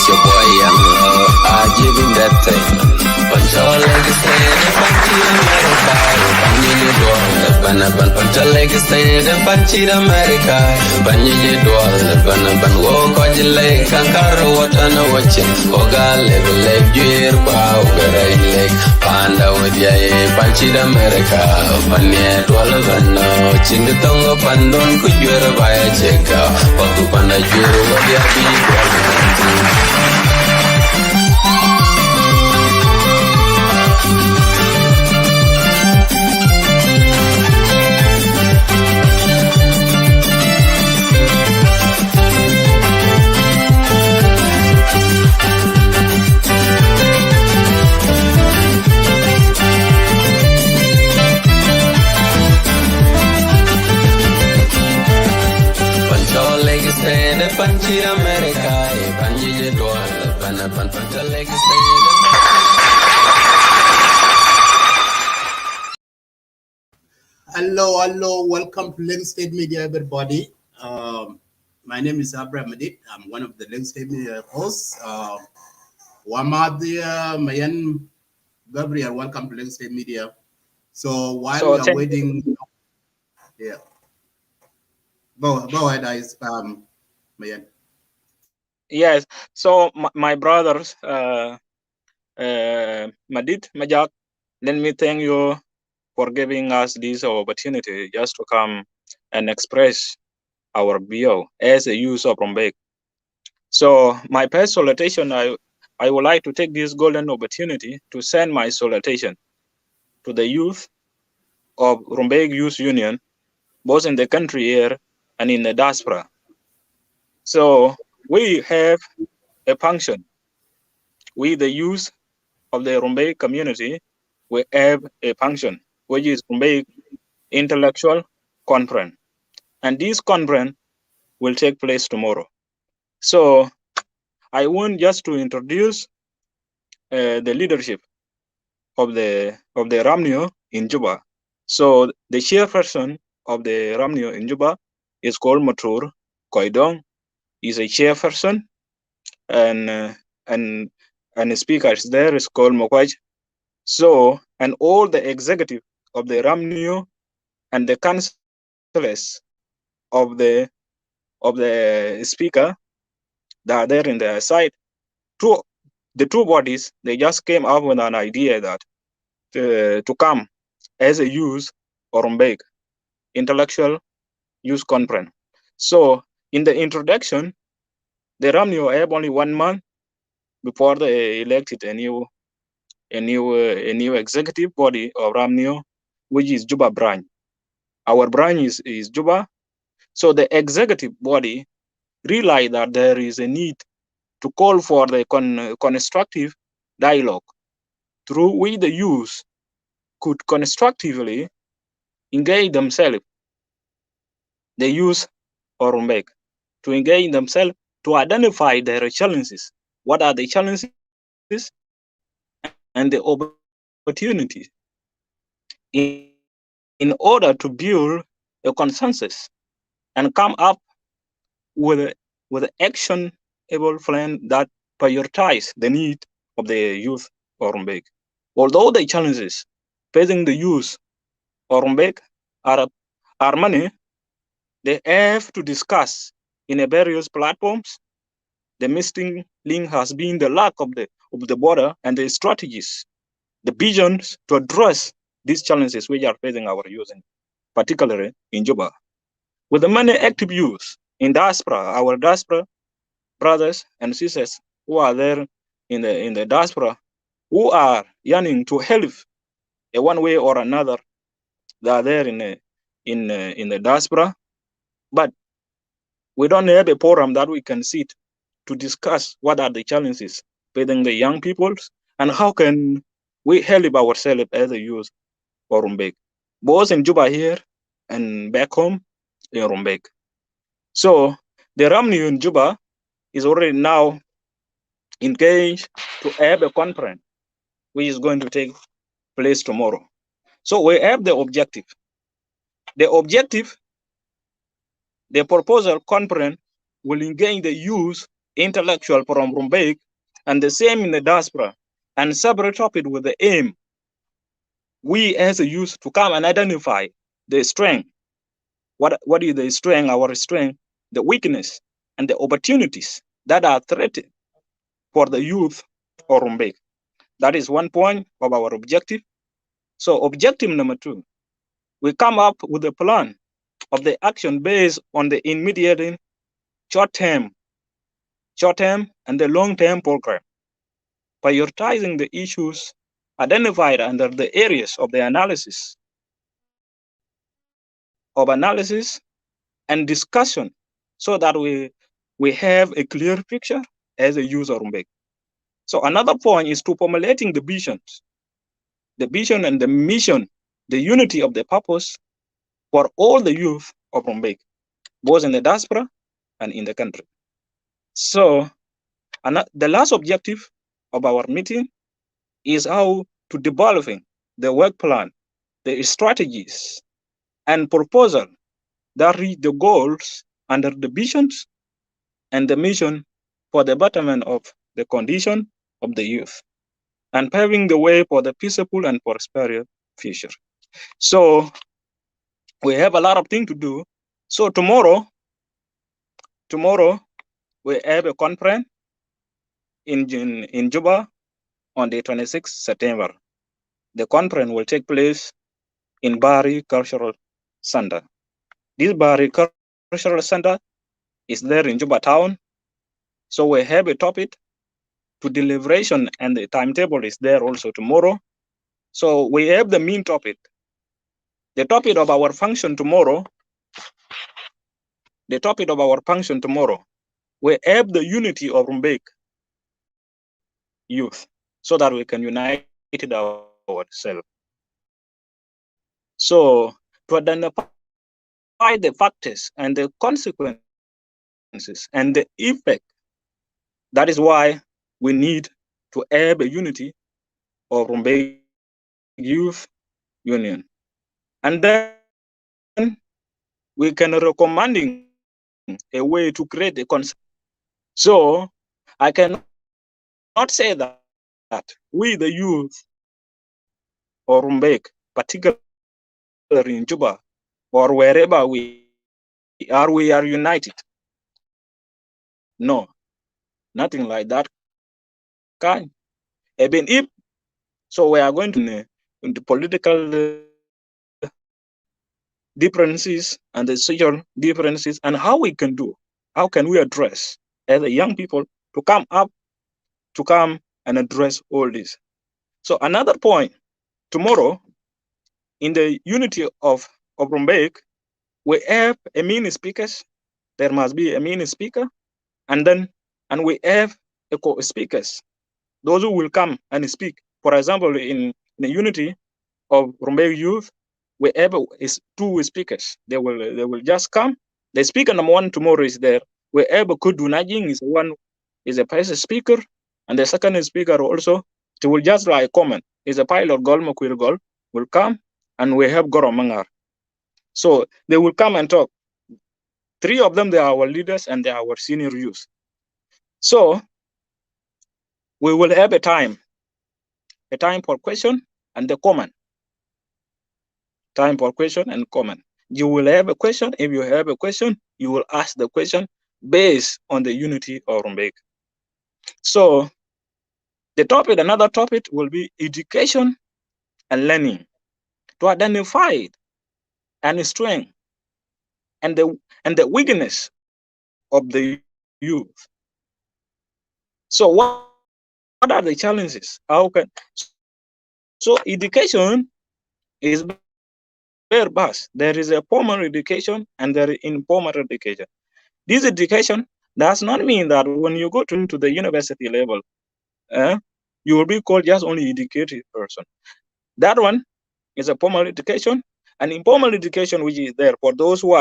your boy young, I give him that thing. Punch your leg, stay the punch in America. Banyi dwal, punch your leg, stay the punch in America. Banyi dwal, walk on your leg, kankaro watana watching. Oga leg, gear, pow, leg, panda with ya, punch in America. Banyi dwal, chingatongo pandon, could you ever buy a check? Paku panda juru, what ya be? Panchi America, Panji Dwal, Panapan Pantaleg. Hello, welcome to Link State Media, everybody. My name is Abraham. I'm one of the Link State Media hosts. Wamadia, MAYEN, GABRIEL, welcome to Link State Media. So while we are waiting, yeah, go ahead, guys. MAYEN. Yes, so my brothers, Madid, Majak, let me thank you for giving us this opportunity just to come and express our view as a youth of RUMBEK. So my first salutation, I would like to take this golden opportunity to send my salutation to the youth of RUMBEK Youth Union, both in the country here and in the diaspora. So we have a function. We, the youth of the RUMBEK community, we have a function, which is RUMBEK Intellectual Conference. And this conference will take place tomorrow. So I want just to introduce the leadership of the RAMNIO in JUBA. So the chairperson of the RAMNIO in JUBA is called Matur Koidong. Is a chairperson, and the speaker is there is called Mokwaj. So, and all the executive of the RAMNIO and the councillors of the speaker that are there in their side. The two bodies, they just came up with an idea that to come as a youth or RUMBEK Intellectual Youth Conference. So in the introduction, the RAMNIO have only 1 month before they elected a new executive body of RAMNIO, which is JUBA branch. Our branch is JUBA. So the executive body realized that there is a need to call for the constructive dialogue through which the youth could constructively engage themselves, the youth or RUMBEK, to engage themselves to identify their challenges. What are the challenges and the opportunities in order to build a consensus and come up with an actionable plan that prioritize the need of the youth or RUMBEK. Although the challenges facing the youth or RUMBEK are many, they have to discuss in a various platforms. The missing link has been the lack of the border and the strategies, the visions to address these challenges which are facing our youth, particularly in JUBA. With the many active youth in diaspora, our diaspora brothers and sisters who are there in the diaspora, who are yearning to help in one way or another, they are there in the diaspora, but we don't have a forum that we can sit to discuss what are the challenges facing the young people and how can we help ourselves as a youth or RUMBEK, both in JUBA here and back home in RUMBEK. So the RAMNIO in JUBA is already now engaged to have a conference which is going to take place tomorrow. So we have the objective. The proposal conference will engage the youth intellectual from Rumbek, and the same in the diaspora, and separate it with the aim, we as a youth to come and identify the strength. What is the strength, our strength, the weakness, and the opportunities that are threatened for the youth of Rumbek. That is one point of our objective. So objective number 2, we come up with a plan of the action based on the immediate short-term and the long-term program, prioritizing the issues identified under the areas of the analysis and discussion, so that we have a clear picture as a user of Rumbek. So another point is to formulating the vision and the mission, the unity of the purpose for all the youth of Rumbek, both in the diaspora and in the country. So the last objective of our meeting is how to developing the work plan, the strategies and proposal that reach the goals under the visions and the mission for the betterment of the condition of the youth and paving the way for the peaceful and prosperous future. So we have a lot of things to do. So tomorrow we have a conference in JUBA on the 26th September. The conference will take place in Bari Cultural Center. This Bari Cultural Center is there in JUBA town. So we have a topic to deliberation, and the timetable is there also tomorrow. So we have the main topic. The topic of our function tomorrow, we have the unity of Rumbek youth, so that we can unite ourselves. So to identify the factors and the consequences and the effect, that is why we need to have a unity of Rumbek Youth Union. And then we can recommending a way to create a concept. So I cannot say that we the youth or Rumbek, particularly in Juba or wherever we are united. No, nothing like that kind. Even if so, we are going to into political differences and the social differences, and how we can address as a young people to come and address all this. So another point, tomorrow in the unity of Rumbek, we have a mini speakers. There must be a mini speaker, and we have a co-speakers, those who will come and speak. For example, in the unity of Rumbek youth, we have two speakers. They will just come. The speaker number 1 tomorrow is there. We have a Kudu Najing is a first speaker, and the second speaker also, it will just like comment, is a pilot Gol Makwir Gol will come, and we have Goro Mangar. So they will come and talk. 3 of them, they are our leaders and they are our senior youth. So we will have a time for question and the comment. Time for question and comment. You will have a question. If you have a question, you will ask the question based on the unity of Rumbek. So another topic will be education and learning, to identify and strength and the weakness of the youth. So what are the challenges? So education is very vast. There is a formal education and there is informal education. This education does not mean that when you go to the university level, you will be called just only educated person. That one is a formal education, and informal education, which is there for those who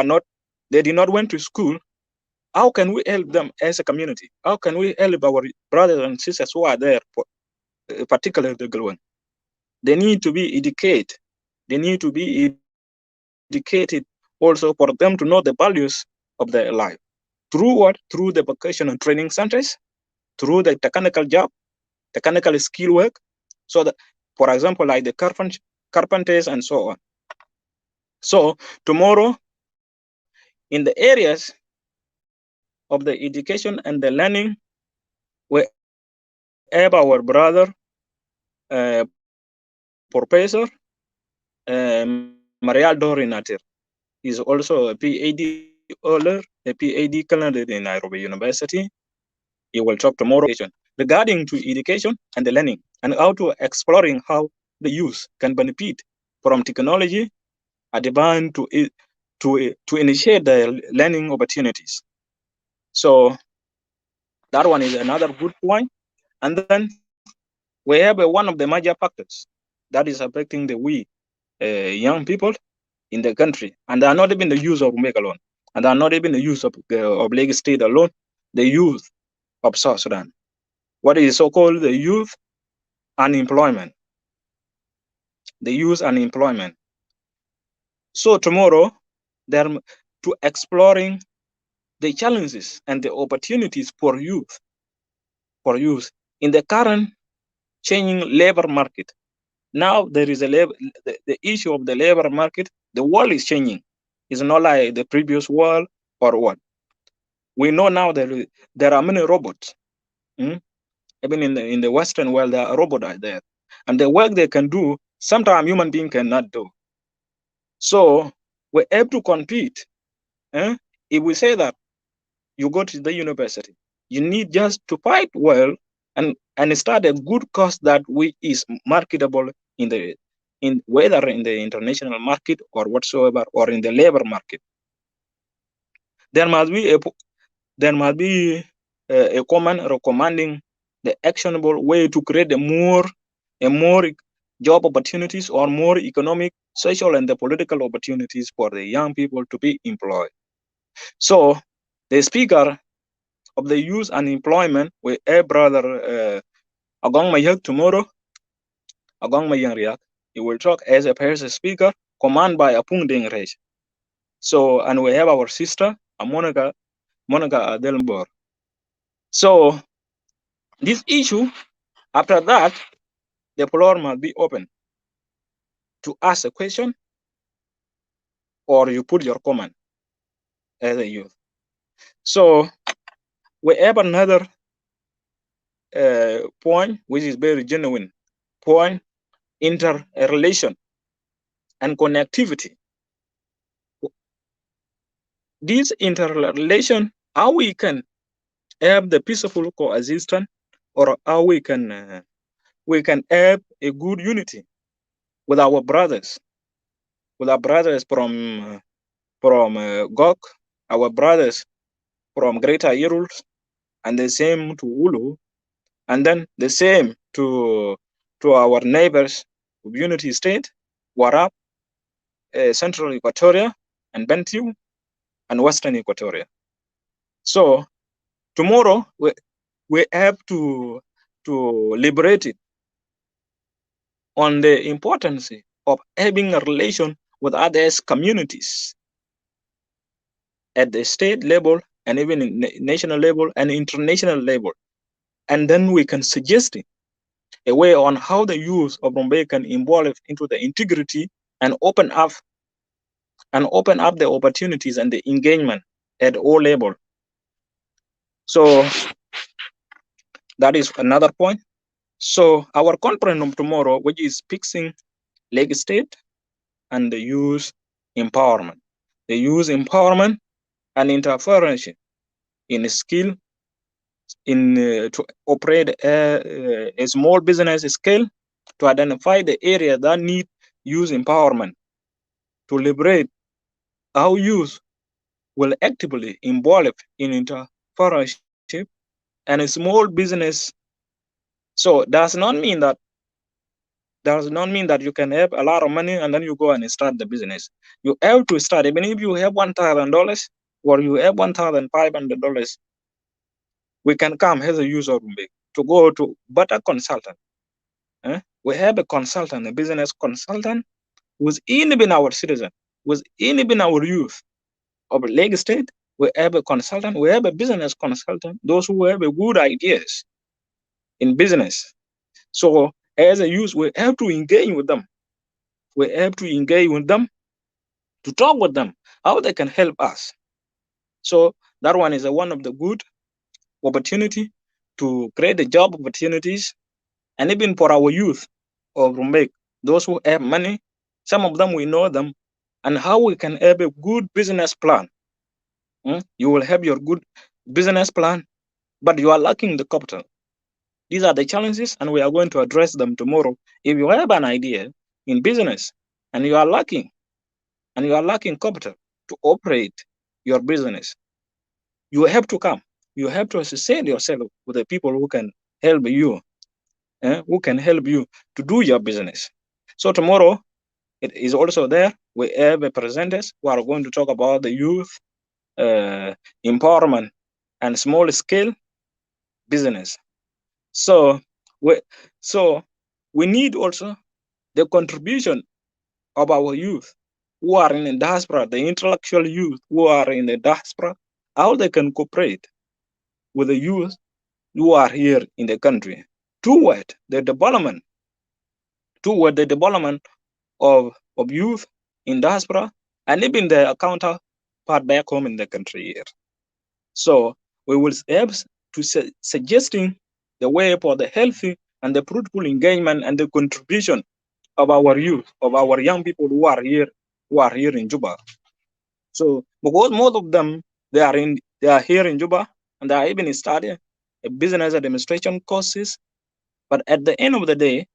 they did not went to school. How can we help them as a community? How can we help our brothers and sisters who are there, particularly the girl one? They need to be educated. They need to be educated also for them to know the values of their life. through what? Through the vocational training centers, through the technical job, technical skill work. So that, for example, like the carpenters and so on. So tomorrow, in the areas of the education and the learning, wherever our brother, Professor Marial Dorinatir is also a PhD holder, a PhD candidate in Nairobi University. He will talk tomorrow regarding to education and the learning and how to exploring how the youth can benefit from technology advanced to initiate the learning opportunities. So that one is another good point. And then we have one of the major factors that is affecting the young people in the country, and they are not even the use of RUMBEK alone, and they are not even the use of Lagos State alone, the youth of South Sudan. What is so-called the youth unemployment, the youth unemployment. So tomorrow, they're to exploring the challenges and the opportunities for youth in the current changing labor market. Now there is the issue of the labor market. The world is changing. It's not like the previous world or what. We know now that there are many robots. Even in the Western world, there are robots out there, and the work they can do, sometimes human being cannot do. So we have to compete. If we say that you go to the university, you need just to fight well and start a good course that which is marketable in whether in the international market or whatsoever, or in the labor market. There must be a common recommending the actionable way to create a more job opportunities or more economic, social, and the political opportunities for the young people to be employed. So the speaker of the youth unemployment with a brother Agong Mayek tomorrow, Agong Mayang Riak, he will talk as a person speaker, command by Apung Ding Rej. So, and we have our sister, Monica Adelmbor. So, this issue, after that, the floor must be open to ask a question or you put your comment as a youth. So, we have another point, which is very genuine point, interrelation and connectivity. This interrelation, how we can have the peaceful coexistence, or how we can have a good unity with our brothers, from Gok, our brothers from Greater Irul, and the same to Ulu, and then the same to our neighbors of Unity State, Warab, Central Equatoria, and Bentiu, and Western Equatoria. So tomorrow we have to liberate it on the importance of having a relation with others communities at the state level and even in national level and international level. And then we can suggest a way on how the youth of RUMBEK can evolve into the integrity and open up the opportunities and the engagement at all levels. So that is another point. So our conference of tomorrow, which is fixing leg state and the youth empowerment. The youth empowerment and interference in skill to operate a small business scale, to identify the area that need youth empowerment, to liberate how youth will actively involve in entrepreneurship and a small business. So does not mean that you can have a lot of money and then you go and start the business. You have to start, even if you have $1,000 or you have $1,500, we can come as a user to go to better consultant. We have a consultant, a business consultant, who's even our citizen, who's even our youth of Lagos State, we have a consultant, we have a business consultant, those who have a good ideas in business. So as a youth, we have to engage with them. We have to engage with them, to talk with them, how they can help us. So that one is one of the good opportunity to create the job opportunities, and even for our youth of Rumbek, those who have money, some of them we know them, and how we can have a good business plan. You will have your good business plan, but you are lacking the capital. These are the challenges, and we are going to address them tomorrow. If you have an idea in business and you are lacking capital to operate your business, you have to come. You have to associate yourself with the people who can help you, to do your business. So tomorrow, it is also there. We have presenters who are going to talk about the youth empowerment and small scale business. So we need also the contribution of our youth who are in the diaspora, the intellectual youth who are in the diaspora, how they can cooperate with the youth who are here in the country toward the development of youth in diaspora, and even their counterpart back home in the country here. So we will have to suggesting the way for the healthy and the fruitful engagement and the contribution of our youth, of our young people who are here in Juba. So because most of them they are here in Juba, and they are even studying business administration courses. But at the end of the day,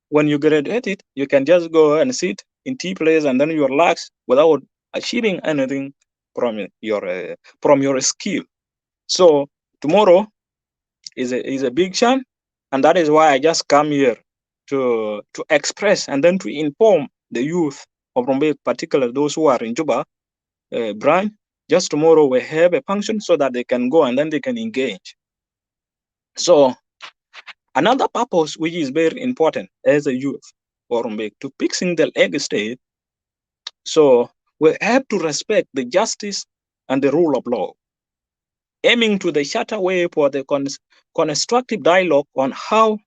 when you graduate it, you can just go and sit in tea place and then you relax without achieving anything from your skill. So tomorrow is a big chance, and that is why I just come here to express and then to inform the youth of Rumbek, particularly those who are in Juba branch. Just tomorrow we have a function so that they can go and then they can engage. So another purpose which is very important as a youth for Rumbek to fixing the leg state. So we have to respect the justice and the rule of law, aiming to the shatter way for the constructive dialogue on how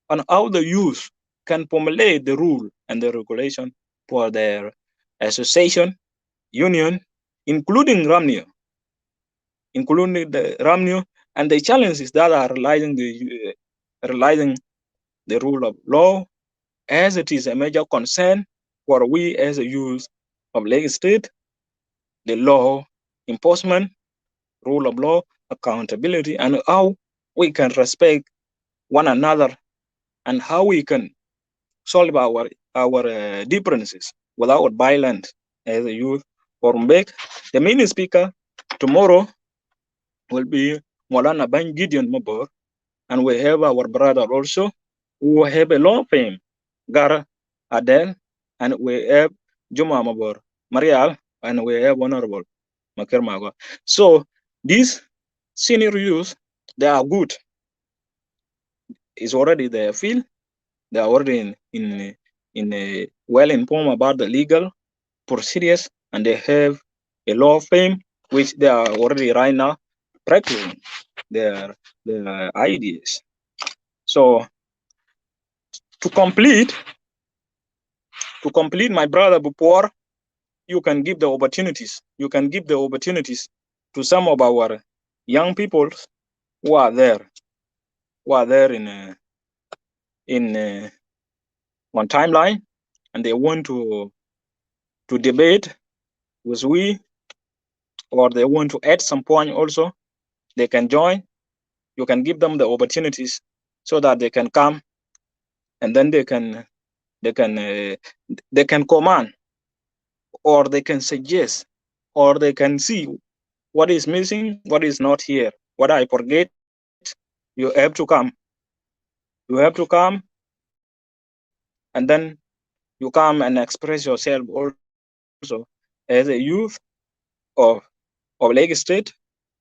the youth can formulate the rule and the regulation for their association, union, including the RAMNU, and the challenges that are realizing the rule of law, as it is a major concern for we as a youth of Lagos State, the law enforcement, rule of law, accountability, and how we can respect one another and how we can solve our differences without violence as a youth. For Rumbek, the main speaker tomorrow will be Molana Ben Gideon Mabor, and we have our brother also who have a long fame, Gara Adel, and we have Juma Mabor, Marial, and we have Honorable Makir Mago. So these senior youth, they are good. It's already their field. They are already in well informed about the legal procedures, and they have a law fame which they are already right now practicing their ideas. So to complete my brother before you can give the opportunities to some of our young people who are there in on timeline, and they want to debate with we, or they want to add some point also, they can join. You can give them the opportunities so that they can come, and then they can command, or they can suggest, or they can see what is missing, what is not here, what I forget. You have to come. And then you come and express yourself also as a youth of Lagos State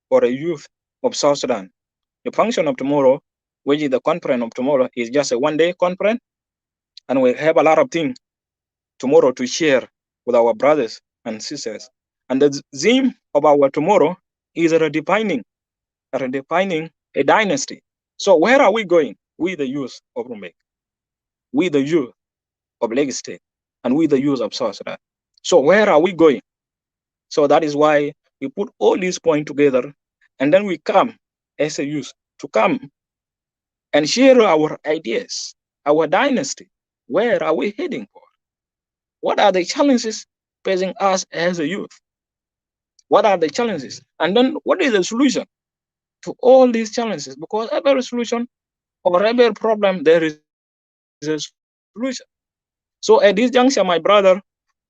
or a youth of South Sudan. The function of tomorrow, which is the conference of tomorrow, is just a one-day conference, and we have a lot of things tomorrow to share with our brothers and sisters. And the theme of our tomorrow is redefining a dynasty. So where are we going? We the youth of Rumbek, we the youth of Lagos State, and we the youth of South Sudan. So where are we going? So that is why we put all these points together, and then we come as a youth to come and share our ideas, our dynasty. Where are we heading for? What are the challenges facing us as a youth? What are the challenges? And then what is the solution to all these challenges? Because every solution or every problem, there is a solution. So at this juncture, my brother,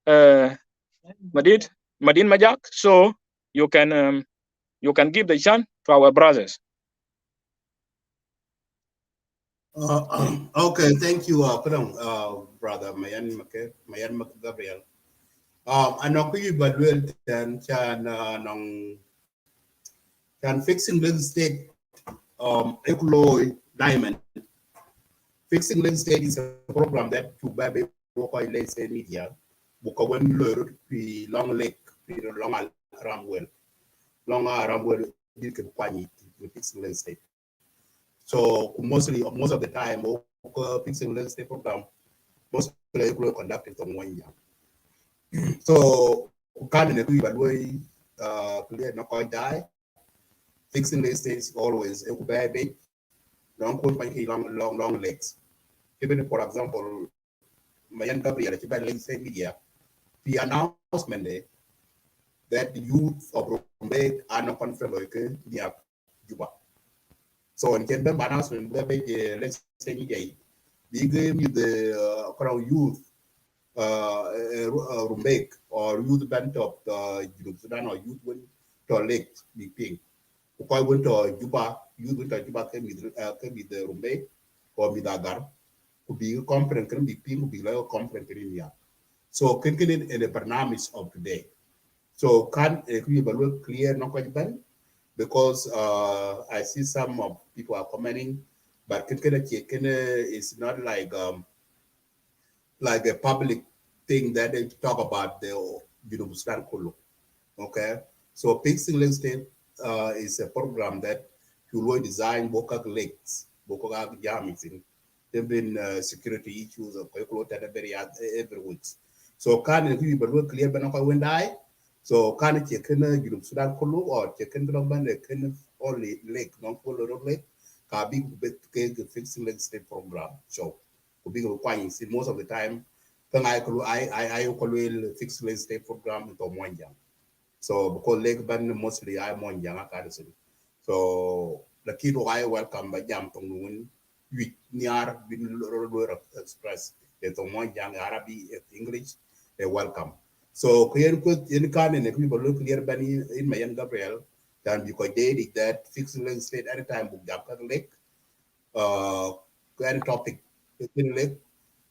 Madin Majak, so you can give the chance to our brothers. Okay, thank you, brother Mayen Gabriel. I know you but well can fixing Lagos State Ecoloy Diamond. Fixing Lagos State is a program that JUBA work Lagos State media because when we long lake long Ramwell you can find fixing Lagos State. So most of the time, fixing Lagos State program mostly conducted from 1 year. So can evaluate clear no quite die. Fixing Lagos State is always a baby. Don't put my long legs. Even for example, Mayen Gabriel, Lagos State media, the announcement that the youth of RUMBEK are not confirmed near JUBA. So in Canada, announcement let's say we gave you the youth RUMBEK or youth band of Sudan or youth went to Lake Big Ping. Because went to JUBA, youth went to JUBA came with the RUMBEK or with Agar, could be confident, can be Ping, could be like confident in India. So can get in the Barnamis of today. So can we evaluate clear no quite bad? Because I see some of people are commenting, but is not like a public thing that they talk about the Sudan Kulu. Okay, so Fixing Lagos State is a program that will design Bokak lakes, Bokak Yamis, there been security issues of every week. So can we evaluate clear Banaka when die? So can it check in Sudan Kulu or check in the only lake, non Kulu lake, can be Fixing Lagos State program. So we be requiring most of the time. I fix Lagos State program into Monjang. So because Lake Ban mostly I Monjang Academy. So the kid who I welcome by Jam Tongun with near express the Monjang Arabic English, they welcome. So clear in can and equivalent clear Benny in Mayen Gabriel, then because they did that fixing Lagos State anytime book Jaka Lake, any topic in Lake.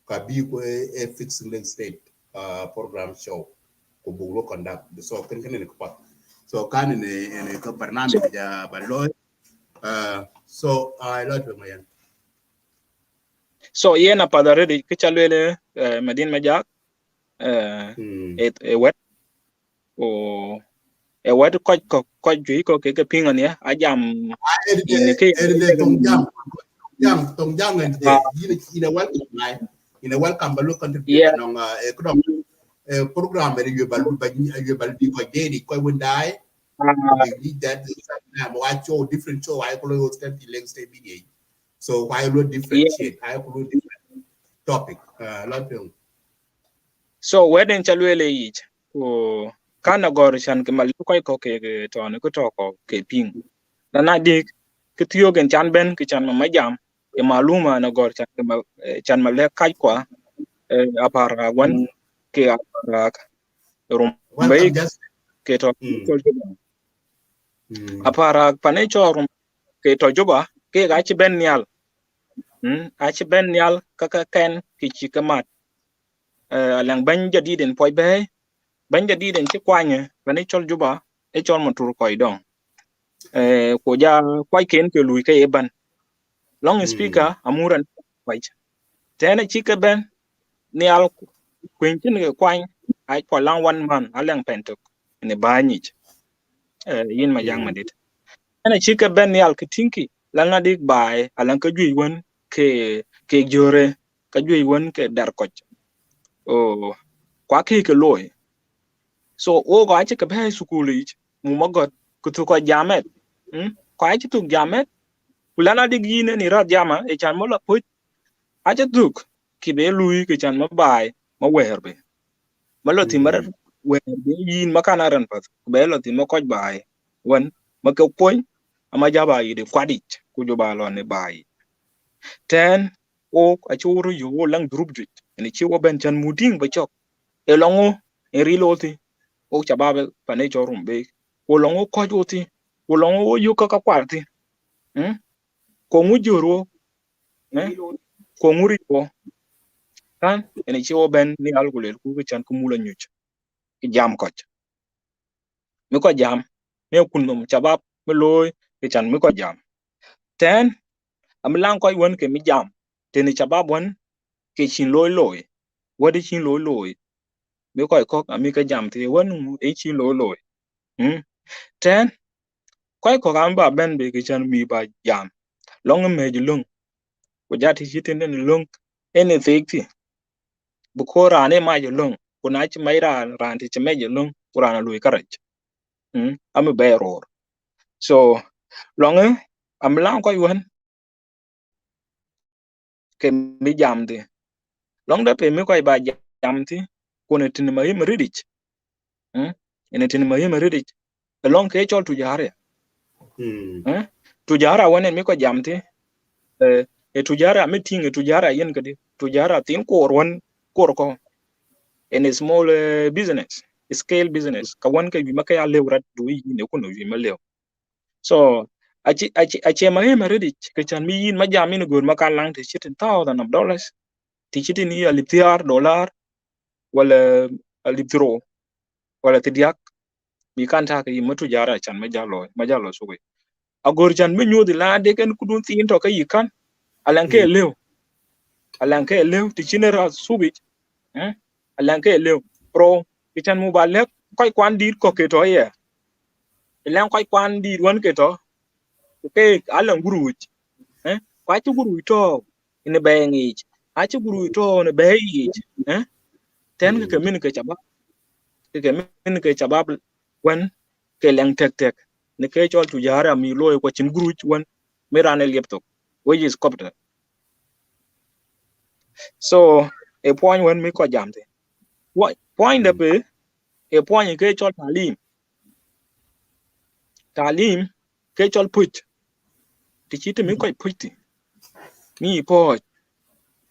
Kabi a Fixing Lagos State program show kubulo conduct so can so can in a Barnami ja Baloy so I like to Mayan. So yena padare di kichalwele Madin Majak a wet or a wet quite juico keke pingan ya ajam in a welcome balu contribution on a program that you baldi ko dedi ko wundai that watch show different show I follow Lagos State media so why load differentiate I follow different topic so wedding chalwele each ko kana gor chan ke mal ko ke to ne ko to ko ke ping na dik ke tiyo gen chan ben ke chan ma jam e maluma na gor chan ma le kai kwa apara wan ke apara RUMBEK ke to apara panecho ke to JUBA ke ga chi ben nyal a chi ben nyal kaka ken ki chi kamat lang ban jadi den poi be ban jadi den chi kwanye panecho JUBA e chon motur koi dong ko ja kwai ken ke lui ke ban long speaker amuran kwai tena chi ke ben nyal kwin chin ke kwany ai po lang 1 month alang pentok ne ba nyich yin ma jang madit ana chika ben yal kitinki lan na dik bai alan ka jui won ke jore ka jui won ke dar koch o kwa ke loy so o ga chi ka bai sukuli mu magot ku tu ko jamet kwa chi tu jamet kulana dik yin ni ra jama e chan mo la pu acha duk ki be lui ke chan ma bai ma werbe ma lo ti mar werbe yin makana ran pat be lo ti ma koch bai won ma ke poin ama jaba yi de kwadit ku jo ba lo ne bai ten o a churu yo lang group dit ni chi wo ben chan muding ba chok e longo e riloti o chababe pane chorum be o longo ko joti o longo yo ka kwarti ko ngujuro ko nguri ko kan ni chi wo ben ni algule ku chan ku mula nyuch ki jam koch mi ko jam me kunum chabab me loy ki chan mi ko jam ten am lang ko won ke mi jam te ni chabab won ke chin loy wadi chin loy mi ko ko ami ka jam te won e chin loy ten ko am ba ben be ke chan mi ba jam long me ji lung ko jati chitin ne lung ene fekti bu ko rane ma ji lung ko na chi mai ran ti me ji lung qur'ana loy karaj am be ror so long am lang ko won ke mi jam de long da pe mi ko ba jam ti ko ne tin mai ridich ene tin mai ridich long ke chol tu jare tu jara won mi ko jam ti e tu jara mi ting tu jara yen kadi tu jara tin ko ron ko in a small business scale business ka wan ka bi maka ya lewrat du yi ne ko no bi ma lew so achi ma ready ka chan mi yin ma jamin go maka lang te chitin $1,000 ti chitin ya liptiar dollar wala liptro wala tidiak mi kan ta ka yi matu jara chan ma jalo so we agor chan mi nyodi la de ken kudun tin to ka yi kan alan ke lew ti chinera subi alan ke lew pro ki chan mu ba le koy kwan dit ko ke to ye ilan koy kwan dit won ke to ke alan guruj kwa chi guru to in be ngi a chi guru to ne be yi ten ke min ke chaba ke min ke chaba wan ke lang tek tek ne ke chol tu jara mi loy ko chin guru wan me rane lepto which is copter so a point when me ko jamte point de pe a point ke chol talim ke chol put ti chite mi ko put mi po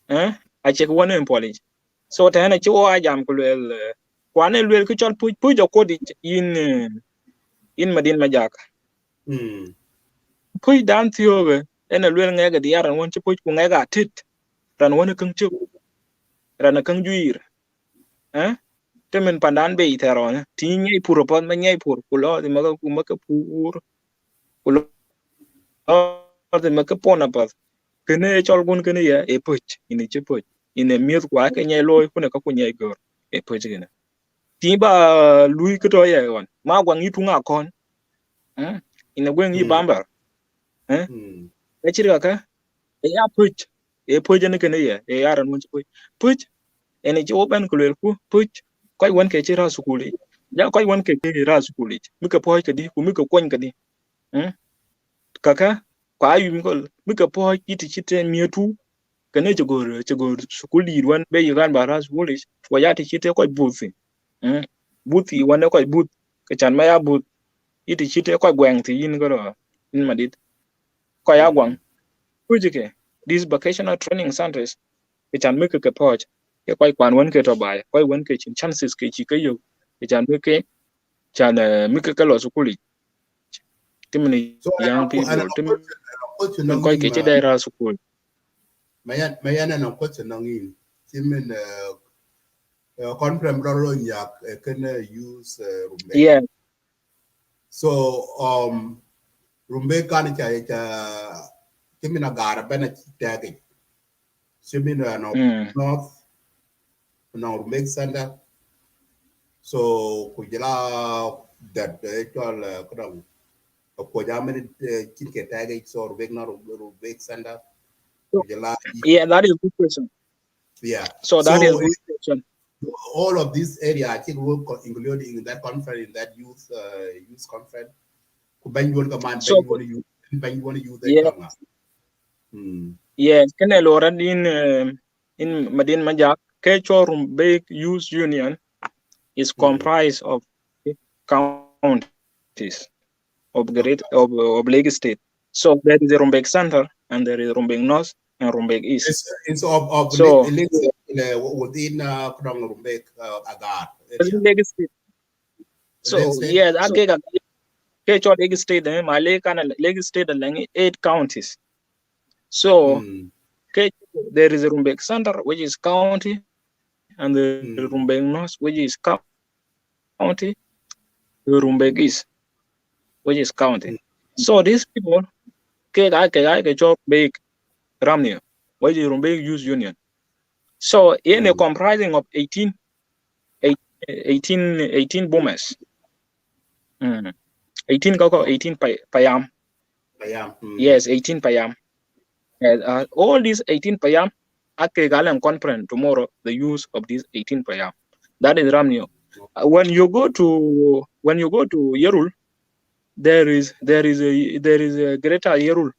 a che ko ne polish so ta na chi o a jam ko le kwane lwel ki chol puj jo kodi in madin majaka puj dan thioge ena lwel ngega diaran won chi puj ku ngega tit ran won kang chu ran kang juir temen pandan be iteron ti nyai puro pon ma nyai pur kulo di maga ku maka pur kulo di maka pona pas kene chol gun kene ya e puj ini chi puj ine miet kwa ke nyai loy ku ne ka ku nyai gor e puj gene ti ba lui kito ye wan ma gwang yitunga kon ina gwen yi bamba e chira ka e ya puch ne kene ye e yaran mun puch ene ji open ko le ku puch koy won ke chira sukuli ya koy won ke ra sukuli mi ka poy ke di ku mi ka kon ke di kaka kwa yu mi ka poy kiti chite mietu kene jogor sukuli wan be yigan bara sukuli wa ya ti chite koy buthi buthi wan koy but ke chan ma ya but iti chite koy gwang ti yin go in madit koy agwang kujike these vocational training centers ke chan me ke poj ke koy kwan won ke to bai koy won ke chin chances ke chi ke yo ke chan me ke chan me ke lo sukuli timni So young people tim koy ke che dai ra sukul mayan na question nang in timen conference ro nyak can use rumbek. yeah So rumbek kan cha timen agara bana tagi timen no north no rumbek center so kujala that all kadang ko jamani kinke tag so big not big sender So, jala yeah, that is a good question. yeah So that is a so good question. all of this area I think will including in that conference in that youth conference ban you want command ban So you want to use that yeah, tongue yes, can I already in Madin Majak, Kecho Rumbek Youth Union is comprised of counties of Lagos State. So there is a Rumbek Center and there is Rumbek North and Rumbek East. It's of So within Rumbek Agar it's area. in Lagos State. Lagos So State. yeah, that Kecho Lagos State, my Lagos State along 8 counties. So there is a Rumbek Center, which is county, and the Rumbek North, which is county, the Rumbek East, which is county. So these people, Rumbek Ramney, which is Rumbek Youth Union. So in a comprising of 18 boomers. 18 payam. Yes, 18 payam. All these 18 payam, Galang conference tomorrow, the use of these 18 payam. That is Ramney. When you go to Yerul, there is a greater Yerul.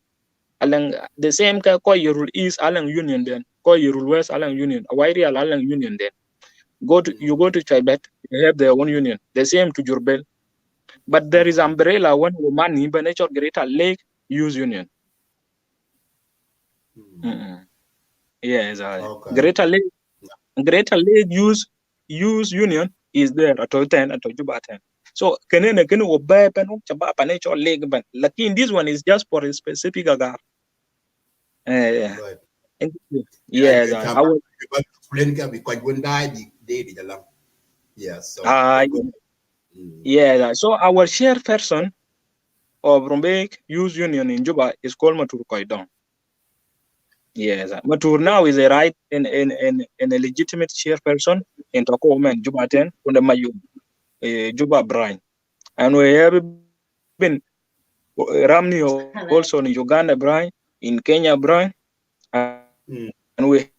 Along the same ko Yerul East Alang Union then, ko Yerul West Alang Union, Wairi Alang Union then. You go to Chaibet, they have their own union. The same to Jurbel. But there is umbrella one woman in nature Greater Lake Use Union. Yes, Okay. Greater Lake Use Union is there at 10 at Juba 10. So can obey nature lake ban. Like this one is just for a specific agar. Right. Yes, I will. Yes. So. Yeah, so our chairperson of Rumbek Youth Union in Juba is called Matur Koidong. Yes, Matur now is a right in a legitimate chairperson in Tokoma Juba 10 under Mayu Juba Brine. And we have been Ramni also in Uganda Brine, in Kenya Brine, and we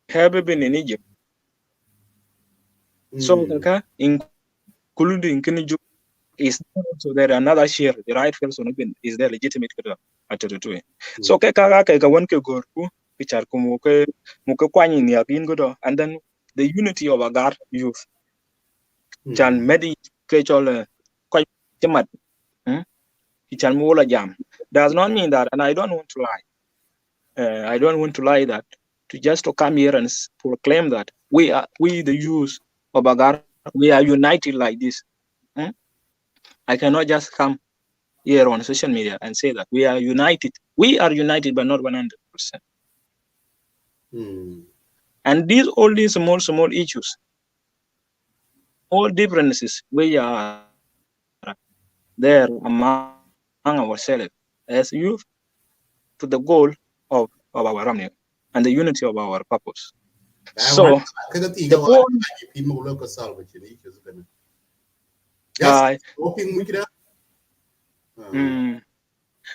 have been in Egypt. So including Kenya Juba is also there another share, the right person is there legitimate so one gorku pichar muke kwani ni abin godo and then the unity of agar youth chan medi kechol kwai chemat chan mula jam does not mean that, and I don't want to lie that to come here and proclaim that we the youth of agar, we are united like this. I cannot just come here on social media and say that we are united. We are united, but not 100%. And all these small issues, all differences, we are there among ourselves as youth to the goal of our Ramni and the unity of our purpose. So the point.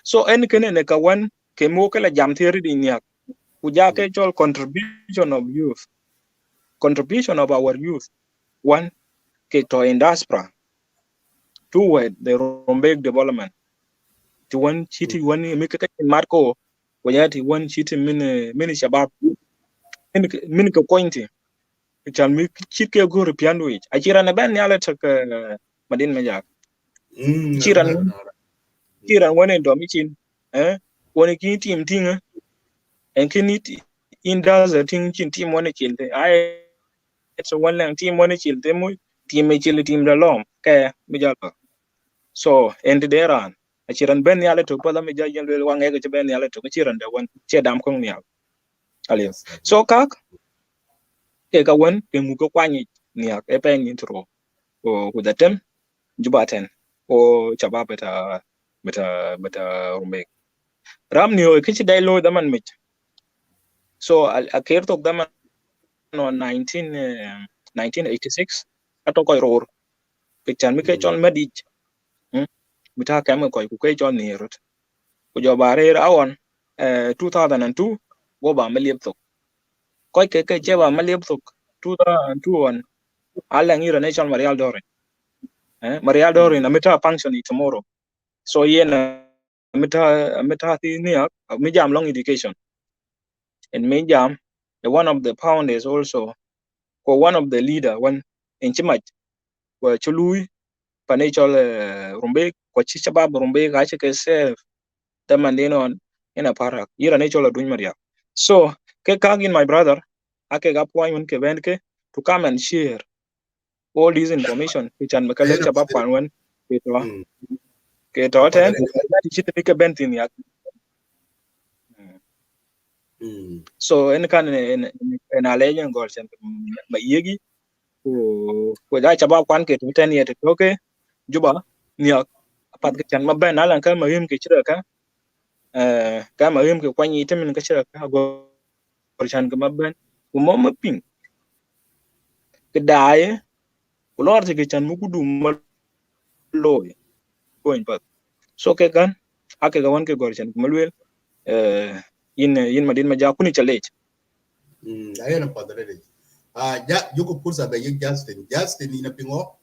So any kene ka one ke mo kala jam theory din yak kuja ke chol contribution of our youth. One ke to in diaspora. Two the Rumbek development. To one chiti one mika Marco wayati one chiti mini shabab min ka pointi chal mi chit ke go piano ich achira na ben yala tak madin majak chiran one do mi chin one ki team tinga en kinit in does a thing chin team one chilte I so one lang team one chilte mu team me chil team da lom ka mi jalo so and there on achiran ben yala to pala mi jajen le wange ke ben yala to chiran da one che dam kong nial ali so kak ke ka wen ke mu ko kwani niak e pen intro o kudatem jubaten o chaba beta Rumbek ram ni o kichi dai lo daman mit so a ker tok daman no 1986 ato ko ror Pichan mi ke chol medich. Mita kama ko ku ke chol ni rot. Ku jo bare rawon 2002 go ba maliep tok. Ko ke che ba maliep tok 2002 on ala ngira ne chol Marial Dore. Marial Dore na mita function tomorrow. So yen mita ti ni mi jam long education. And me jam one of the founders also or one of the leader one in Chimach were Chului Panechol Rumbek ko chi chabab Rumbek ga che ke self the mandino in a parak yira natural doing Maria. So ke kagin my brother ake ga point ke benke to come and share all this information which and make a lecture about one ke to ten chit ke bentin ya. So en kan en alejen gol sen ma yegi ko da chaba kwan ke ten yet okay juba niak pat ke chan maben alan ka mahim ke chira ka mahim ke kwani temin ke chira ka go chan ke maben mo ma ping ke dae ko lor ke chan mu kudu ma loy ko in pat so ke kan ake ga wan ke gor chan malwel yin madin ma ja kuni challenge ayana padre ja yuko pulsa be Justin ina pingo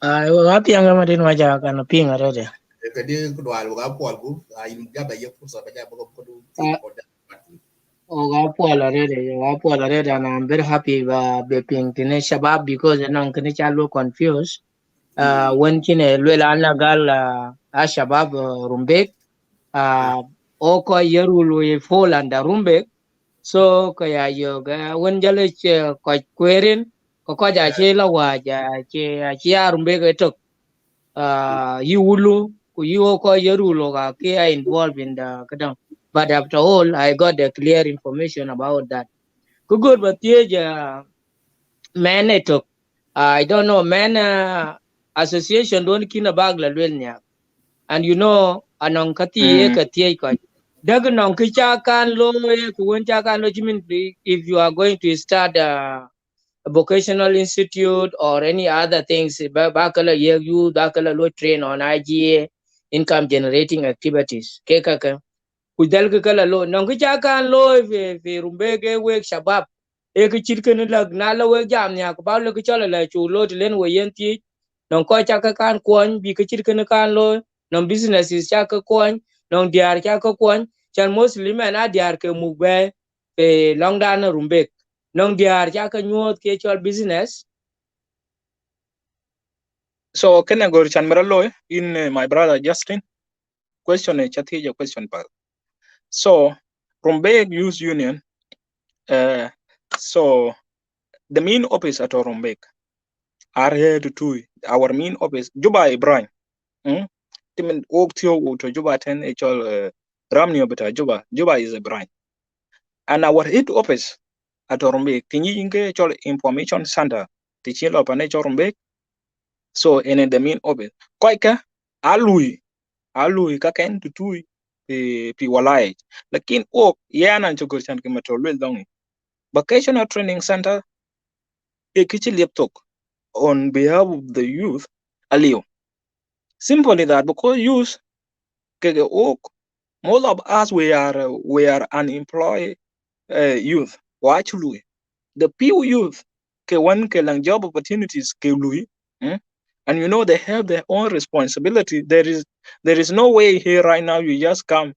Wapi yang madin waja kan ping arede. Kadi ko dwal ga pol bu in ja be pulsa be ja ko du Wapol arede and I'm very happy be ping tine shabab because nang kini chalo confused. When kine lwela ana gal a shabab Rumbek oko yerulu fall under Rumbek. So kaya yoga when jale ko kwerin ko ja chela waja che Rumbek etok Yulu, Kuyoko Yeruloga, Kia involved in the Kadam. But after all, I got the clear information about that. Good, but yeah, man, it took. I don't know, man, association don't kin a bag la Lwelnia. And you know, anong kati katia ko. Daganong kichakan lo, kuwenchakan lo, if you are going to start a vocational institute or any other things, bakala you bakala lo train on IGA income generating activities. Kekaka. Kujal kala lo nong kichaka lo fi rumbege wek shabab. E kichirken lag nala wek jam nya ko bawle kichala la chulo len we yenti nong ko chaka kan kwon bi kichirken kan lo nong businesses chaka kwon nong diar chaka kwon chan muslim na diar ke mugbe e long dan rumbek nong diar chaka nyuot ke chol business. So can I go chan maralo in my brother Justin question a chat your question part. So Rumbek Youth Union so the main office at Rumbek are here to do our main office Juba Ibrahim timen walk to Juba 10 actual Ramnio beta Juba is Ibrahim and our head office at Rumbek tinyi inge actual information center teaching up an Rumbek so in the main office kwaika alui ka ken tutui pi walai lakin ok yana chogo chan ke matolwel dongi vocational training center e kichi laptop on behalf of the youth aliyo simply that because youth kege ok most of us we are unemployed youth wa actually the few youth ke one ke lang job opportunities ke lui and you know they have their own responsibility there is no way here right now you just come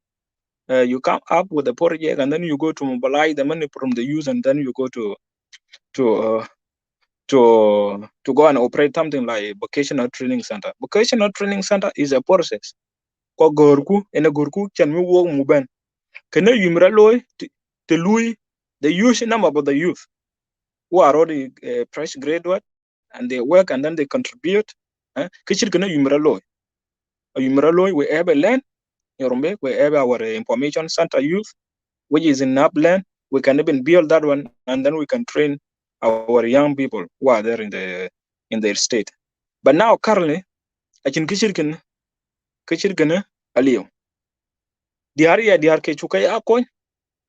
you come up with a project and then you go to mobilize the money from the youth and then you go to uh, to go and operate something like vocational training center. Vocational training center is a process. Ko gorku ene gorku chan mi wo mu ben. Kene yumra loy to lui the youth number of the youth who are already fresh graduate and they work and then they contribute. Kichir kene yumra loy. Yumra loy we have a land. Yorombe we have our information center youth which is in upland. We can even build that one, and then we can train our young people who are there in their state. But now currently, I can kishirkin aliyo. Diar ke chukai akon,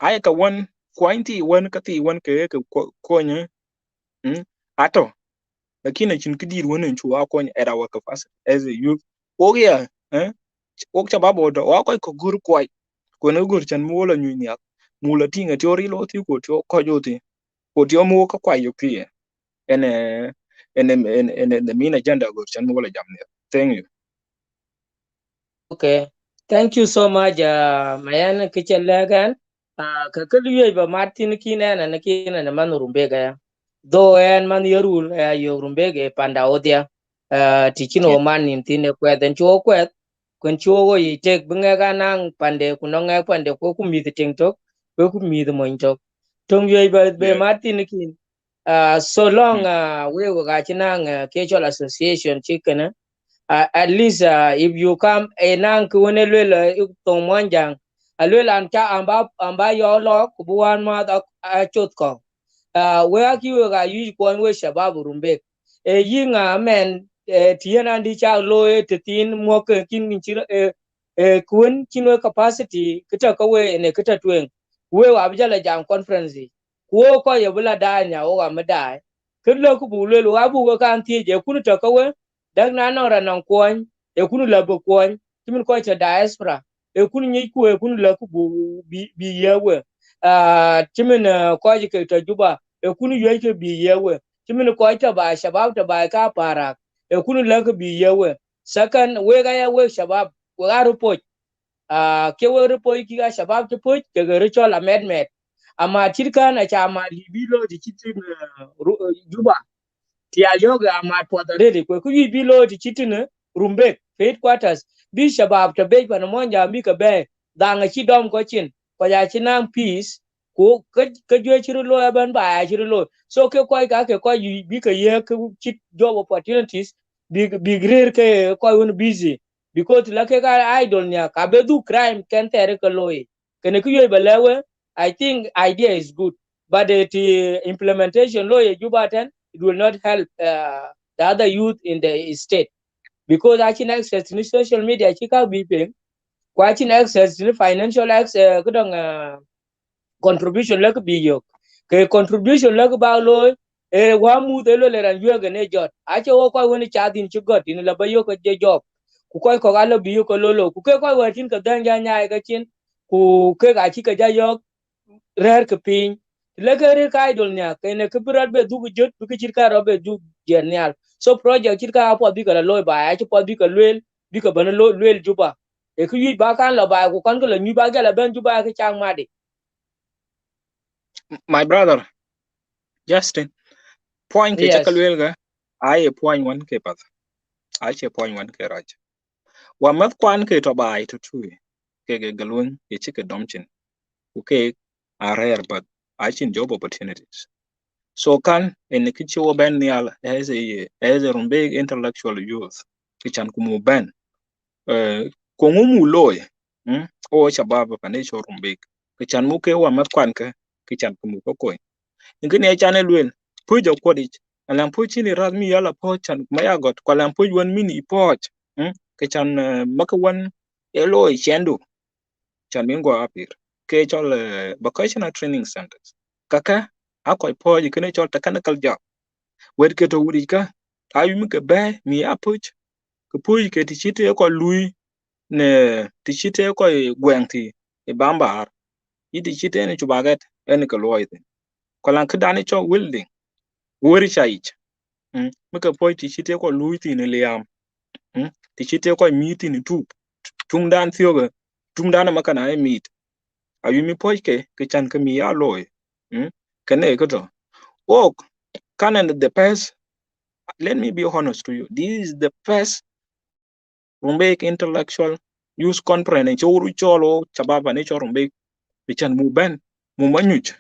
ayaka one quantity one kati one ke konya ato. lakini chin kidir wonen chu akon at our capacity as a youth ogia ok chababo do akon ko gur kwai ko ne gur chan mulo nyunya mula tinga teori lo ti ko to ko joti ko ti mu ko kwai yo pie ene the main agenda gur chan mulo jamne. Thank you. Okay. Thank you so much, Mayan Kichelagan. Kakaliyo ba Martin Kina na Nakina na Manurumbega ya. Though and man Yorul, Yorumbege, Panda Odia, Tichino man in Tine Quet and Chuo Quet, when Chuo you take Bungaganang, Pande, Kunonga Pande, Koku me the Tingtok, Koku me the Mointok. Tung Yoy by Martin Kin. So long, we were Gachinang, Casual Association Chicken. At least if you come enang kuone lwela tong monjang alwela ancha amba yo lo kubuan ma chot ko we aki we ga yu ko we shababu rumbe yinga men tiena ndi cha lo te tin mo ke kin min chira kun kino capacity kita ka we ne kita twen we wa bijala jam conference ko ko ye bula da nya o ga meda kilo ku bu lwelo abu ko kan ti je kunu to ka we dag na no ran kwon e kunu la bo kwon timin ko ta diaspora e kunu nyi ku e kunu la ku bi yewe timin ko ji ke ta juba e kunu ye ke bi yewe timin ko ta ba shabab ta ba ka para e kunu la ku bi yewe sakan we ga ya we shabab we ga rupo ke we rupo ki ga shabab to po ke ga richo la med amma tirka na cha ma libilo di kitin juba ti ayoga ma pota rede ko bi lo ti chitine rumbek faith quarters bi shabab to be pan monja mi ka be danga chi dom ko chin ko ya chinang peace ko ka jo chiru lo ban ba ya chiru lo so ke ko ka ke ko bi ka ye ke chit job opportunities big rare ke ko un busy because la ke ga idol nya ka be du crime ken tere ko loy ken ku yo belewe. I think idea is good but the implementation lo ye jubaten it will not help the other youth in the state because I can access to social media chika bipe kwa chin access to financial access kudong contribution lek biyo ke contribution lek ba lo wa mu de lo le ran yuga ne jot a che wo ko woni cha din chu got in la ba yo ko je job ku ko ga lo biyo ko lo ku ke ko wa tin ka dan ja nya ga chin ku ke ga chi ka ja yo rer ke pin le ke re kai dol nya ke ne ke brat be du jot du ke chirka ro be du genial so project chirka apo bi ka lo ba ya po bi ka lwel bi ka ban lo lwel juba e ku yi ba kan lo ba ku kan ko lo nyu ba ga la ben juba ke chang ma de. My brother Justin, point ke Yes. chakalwel ga ai point one ke pat ai che point one ke raj wa mat kwan ke to bai to tu ke galun ke chike domchin okay are rare but I think job opportunities. So can in the kitchen ben nial as a rumbeg intellectual youth kichan kumu ben ko ngumu loy o shabab panisho rumbeg kichan muke wa mat kwan ke kichan kumu ko koy ngini e chane lwen pujo kodich alam puchi rat mi yala pochan mayagot kwalam puj wan mini poch kichan makawan eloy chendu chan mingo apir ke chol vocational training centers kaka akoy poji kene chol technical job wed ke to wudi ka ayu mi ke be mi apuch ke puj ke ti chite ko lui ne ti chite ko gwenti e bambar yidi chite ne chubaget en ko loyde kolan ke dani cho welding wori chaich mi ke poj ti chite ko lui ti ne liam ti chite ko miti ni tu tung dan thioga tung dan makana e mit ayu mi poj ke chan ke mi ya loy kene ko to ok canon the best. Let me be honest to you. This is the first Rumbek intellectual use conference in choru cholo chababa ne chorumbek bichan muben mumanyuch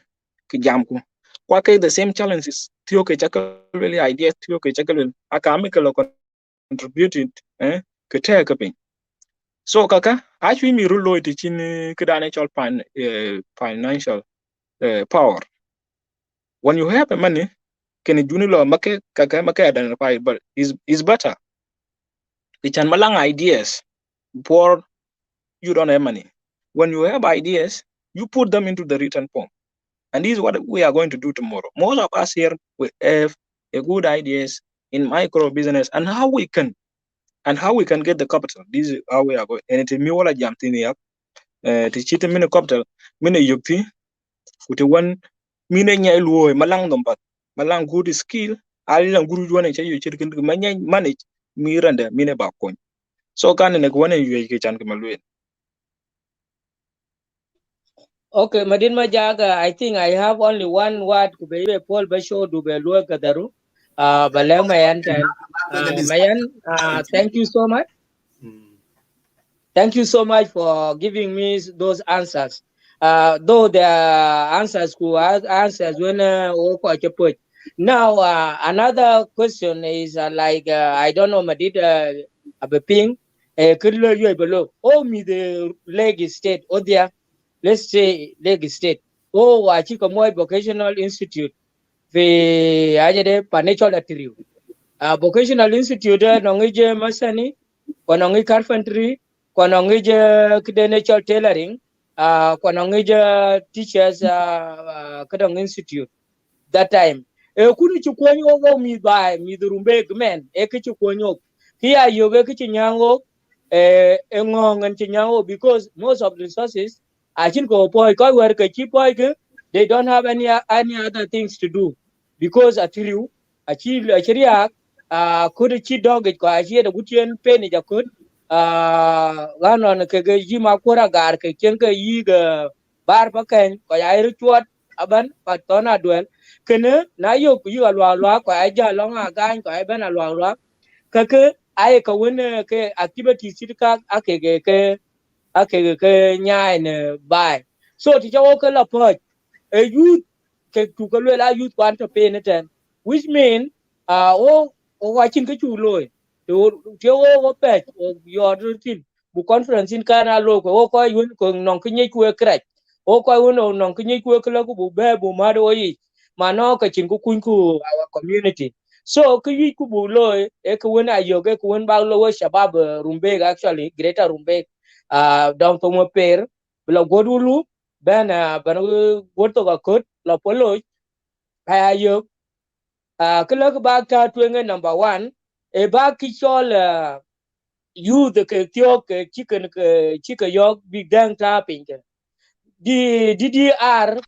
ki jamku. Kwa ke the same challenges theo ke chakalweli idea theo ke chakalwel akamikalo contributed ke te ke pin. So kaka actually mi rulo ti chin kidane chol financial power. When you have money can junilo make kaka make identify but is better. Bichan malang ideas poor you don't have money. When you have ideas, you put them into the written form. And this is what we are going to do tomorrow. Most of us here we have a good ideas in micro business, and how we can get the capital. This is how we are going. And it me wala jam tini yak. To chita mine capital mine yukti. Uti one mine nyai luo malang dompat malang good skill. Ali lang guru juana chayo chita kintu manya manage miranda mine bakon. So kan ne gwana yuye ke chan kemaluen. Okay, Madin Majaga, I think I have only one word to be Paul Basho to be Lua Kadaru. Balang Mayan, Mayan, thank you so much. Thank you so much for giving me those answers. Though the answers who answers when now another question is I don't know Madid Abeping could you below oh me the leg state or there let's say leg state oh Achikomoy Vocational Institute the Ajade Panachol Attribute Vocational Institute Nongije Masani Kwanongi Carpentry Kwanongija Kidenichal Tailoring, Kwanongija Teachers Kadong Institute that time. Kuni chukwanyo go mi by mi the Rumbek men, Ekichukwanyo. Here you get Chinyango, Engong and Chinyango because most of the resources I think go work a cheap they don't have any other things to do because at you, a chiria, could chi dog it, I hear the Gutian penny could. Ganon ke jima kura gar ke chen ke yi ga bar pa ken ko ya ru chuat aban pa tona duel kene na yo ku yu alwa ko aja long aga ko ai ben alwa ke ai ka won ke activity sirka ke nya ne bai so ti jawo ke la po e youth ke tu ko la youth kwan to pe ne ten which mean o wa chin ke chu loy to wo pet your routine bu conference in kana lo ko yun ko non kinye ku kra o ko yun non kinye ku kla ku bu be bu ma do yi mano ka chin ku kun ku our community so ku yi ku bu lo e ku wona yo ke ku won ba lo shabab Rumbek actually greater Rumbek dom to mo per bla godulu ben ban goto ga kot la polo ayo kala ba ta twenga number 1 e ba ki chol youth ke tio ke chika yok big dang ta pinje di DDR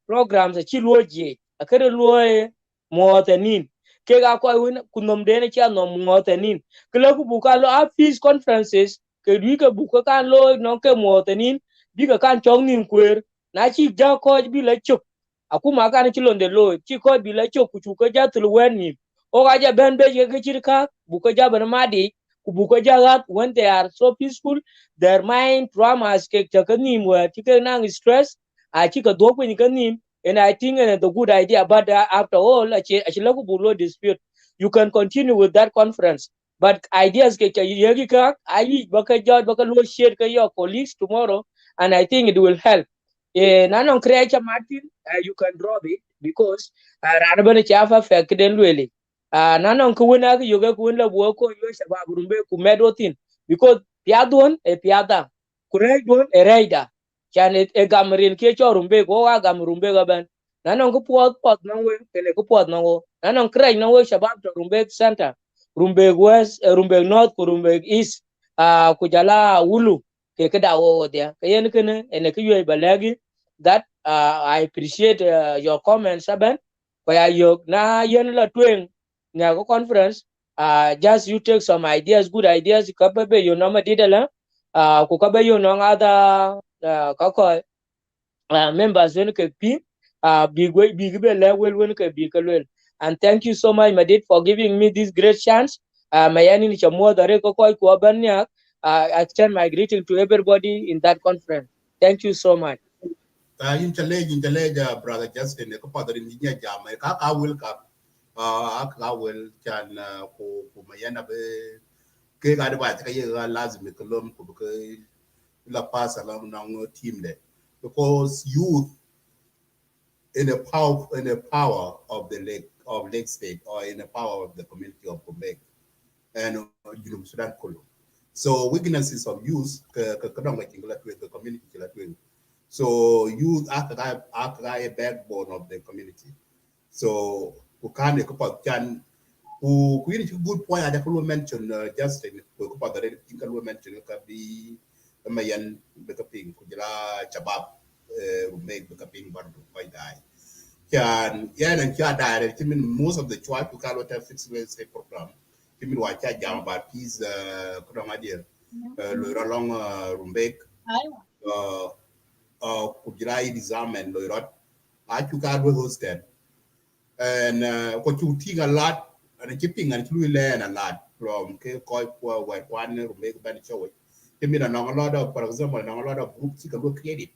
programs chi loje akere loye motanin ke ga ko win kunom de ne cha no motanin kala ku buka lo office conferences ke wi ke buka kan lo no ke motanin bi ka kan chong nin kwer na chi ja ko bi la chuk akuma kan chi londe lo chi ko bi la chuk ku chu ko ja tul wen ni o ga ja ben be ke chirka buka ja ban madi kubuko jagat when they are so peaceful their mind traumas ke chakanim were chicken stress I chika dope ni kanim and I think the good idea but after all achilaku bulo dispute you can continue with that conference but ideas ke yegi ka I baka jot baka lo share ke your colleagues tomorrow and I think it will help nanon create Martin you can drop it because ranabana chafa fakden really nanon ku wona ku yoga ku wona bo ko yo shabab rumbe ku medotin because piadon e piada ku raidon e raida chan e gamrin ke cho rumbe ko wa gam rumbe ga ban nanon ku pot no we tele ku pot no wo nanon krai no we shabab to rumbe center rumbe west rumbe north ku rumbe east ku jala wulu ke da wo dia ke yen kene ene ku yoy balagi that I appreciate your comments aben ko ya yok na yen la twen Nyago conference, just you take some ideas, good ideas, kababe you know didala, kukabe you know other kako members when ke pi, big be level when ke big well. And thank you so much, Madid, for giving me this great chance. Mayani ni chamo dare kokoi kuabanya. I extend my greeting to everybody in that conference. Thank you so much. In challenge, brother Justin, ko padre ni nya jama ka will ka will can ko mayana be ke ga ba ta ye ga lazim ko lom ko ke la pass along no team there because youth in the power of the lake state or in the power of the community of Quebec and Sudan Kulu. So weaknesses of youth the community. So youth are a backbone of the community. So who can who really good point I can mention Justin ko pa dare tin kan mention ka bi mayan be ka ping ku jira chabab make be ka ping bar do kai dai can yeah and kya dai I mean most of the choice to call what fixed say program I mean wa cha jam about peace ko ma dia lo long rumbek uh ku jira exam lo rot I took out with hosted and what you think a lot and keeping and you learn a lot from koi kwa one make ban show it give me a lot of for example a lot of groups you can look created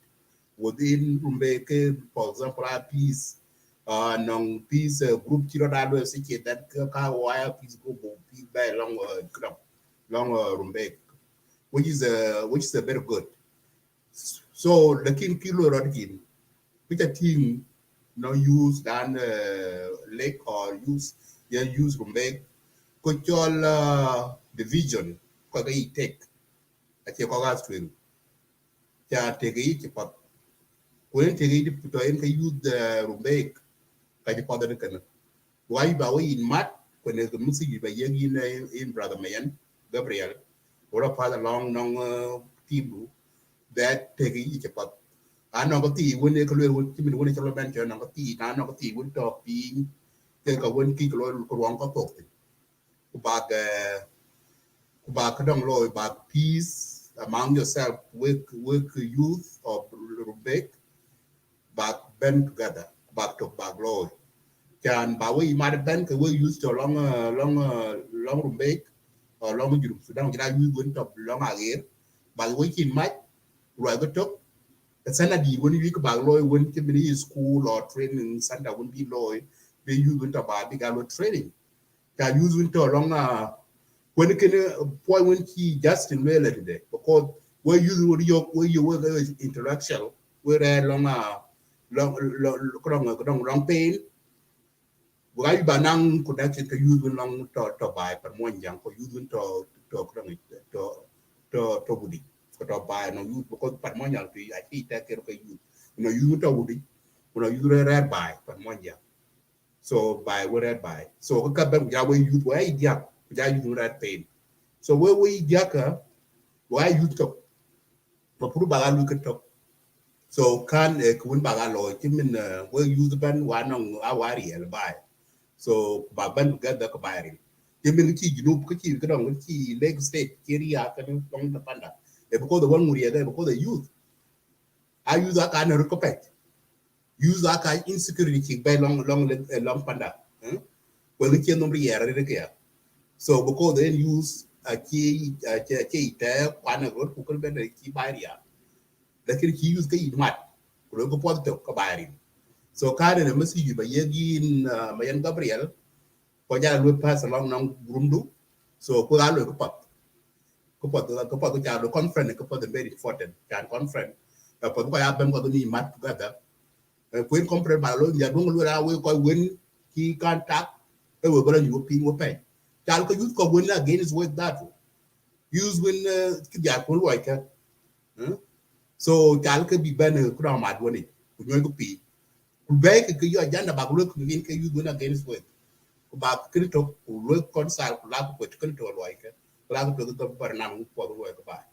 within make for example a piece non piece group chiro da do se that ka wire piece go piece by long long rumbe which is a very good so the king kilo rodkin which a team no use than lake or use rumbek control division ko ga take a che ko ga swing cha take it pa ko en take it to en ka use the rumbek ka je pa da kan why ba we in mat ko ne ko musi ba yegi in brother mayen gabriel or a father long long team that take it pa ano ko ti won ne ko le won ti mi won ko ben cho no ko ti na no ko ti won to pi ke ka won ki ko ruang ko tok ku ba ka dong lo ba peace among yourself with youth of Rubek ba ben together ba to ba lo can ba we ma ben ke we use to long Rubek or long ju Sudan ja use won to long agir ba we kin ma rồi có tok sana di when you ba loy when community school or training center when be loy be you going to ba be galo training can use into long when can point when he just in well today because where you work intellectual where long pain why ba nang connection to use long to buy per one young for using to budi to buy no use because per one young to I see take care of you no you to budi no you rare buy per one young so by what by so ka ban ya we use why ya ya use that pain so where we ya why you to for put ba lu ka to so can kun ba ga lo chimin we use ban wa no awari el buy so ba ban together ka bayri chimin ki junub ka ci ka dong ci leg state area ka dong da panda e because the one muri ga because the youth I use that kind of recopet use that kind insecurity by long panda well the no riere de so because they use a key te kwana go ku kan ben ki baria da ki use ga mat ko ko pot to ka bari so ka de masi ba yegi mayen gabriel ko ja lu pass along nang grundu so ko ga lu ko pot ja do conference ko pot the very important can conference ko ko ya ben ko ni mat together quên compre ba lo ya dong lo ra we ko win ki kan tak e we bala you pin wo pe tal ko use ko win again is with that use when ki ya ko lo ka so tal ko bi ben ko na ma do ni ku nyoy ko pi ku be ki yo janda ba ko ko win ke use when again is with ko ba ki to ko lo kon sal ko la ko to ko lo ka la ko to ko par na mu ko lo ko ba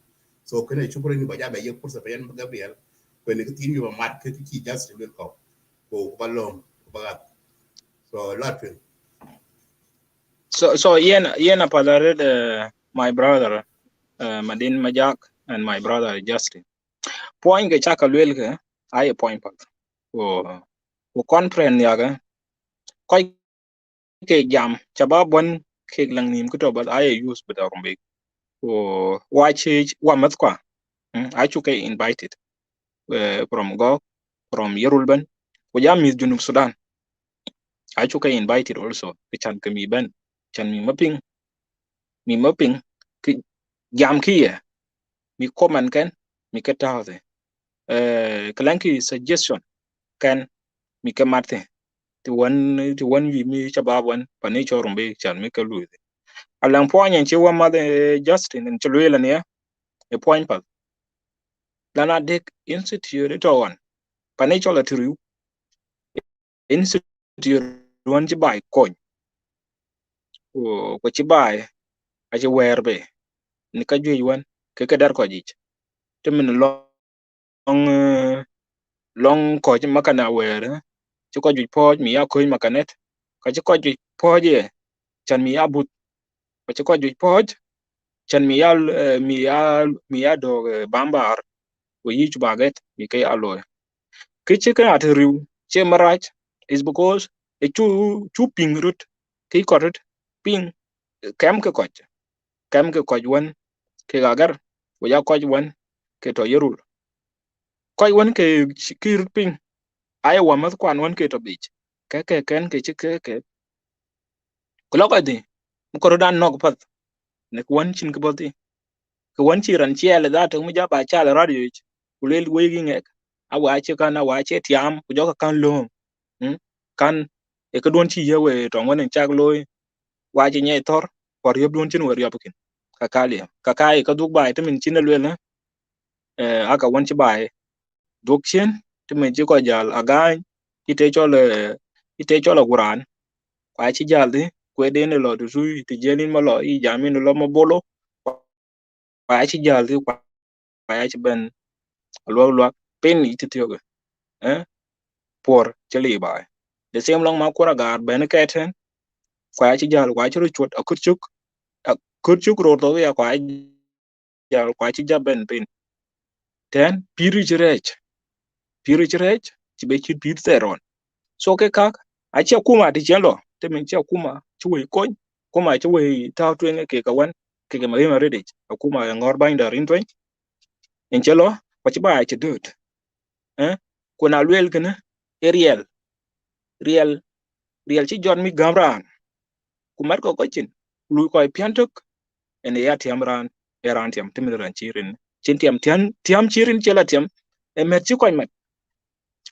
so kene chukure ni ba ja ba ye pour sa ben gabriel when the team you mat ke ki just will ko balong bagat so latin So yen apalare my brother Madin Majak and my brother Justin. Point ke chaka lwel ke ay point pat. O conference yaga koy ke jam chababon ke lang nim ko to but ay use but rumbe. O watch wa mat kwa. I chuke invited from Go from Yerulban. O jam mis Junub Sudan. I chuke invited also. Chan ke mi ben chan mi mapping ki jam kiye mi comment ken mi ketawde kalanki suggestion kan mi kamate ti wan wi mi chabab wan pani chorumbe chan mi kalude alang poinyen chi wa mother Justin en chulwela ne e point pa lana dek institute to one pani chola tiru institute wan ji bai coin ko ci bay a ci wer be ni ka juj wan ke dar ko ji te min long ko ci makana wer ci ko juj po mi ya ko makanet ka ci ko juj po je chan mi ya but ko ci ko juj po chan mi ya do bambar ko yi ci baget mi kay alo ke ci ka at riu ci marach is because e chu ping rut ki korut ping kem ke ko wan ke gagar ko ya ko wan ke to yerul ko wan ke ki rut ping ai wa mat kwan wan ke to bich ke ken ke ci ke ko lo ko di ko dan nok pat ne ko wan chin ke boti ko wan ci ran ciele da to mu ja ba cha la radio kulel we gi ngek awa che kana wa che tiam ku jo kan lo kan e ko don ci yewe to ngonen chak loy wa ji nye tor por yob don chin wer yob kin ka kali ka kai ka duk bai te min chin le na aka wan ci bai duk chen te min ci ko jal aga ite cho le quran kwa ci jal di kwe de ne lo du su ti jelin ma lo i jamin lo ma bolo kwa ci jal di kwa ci ben lo pen ni ti tioga eh por ci li bai de sem long ma kura gar ben keten kwa ci jal kwa ci ru chut akur chuk ro to ya kwa jal kwa ci jaben pen ten piru chirech ci be ci pir teron so ke kak a che kuma ti chelo te min che kuma chuwe kon kuma chuwe ta twen ke ka wan ke ma ma rede kuma ngor binder in twen en chelo kwa ci ba ci dut kuna lwel kana riel riel riel ci jon mi gamran kumar ko chin lu ko piantok en ya tiamran eran tiam timiran chirin chin tiam chirin chela tiam e met ci ko mat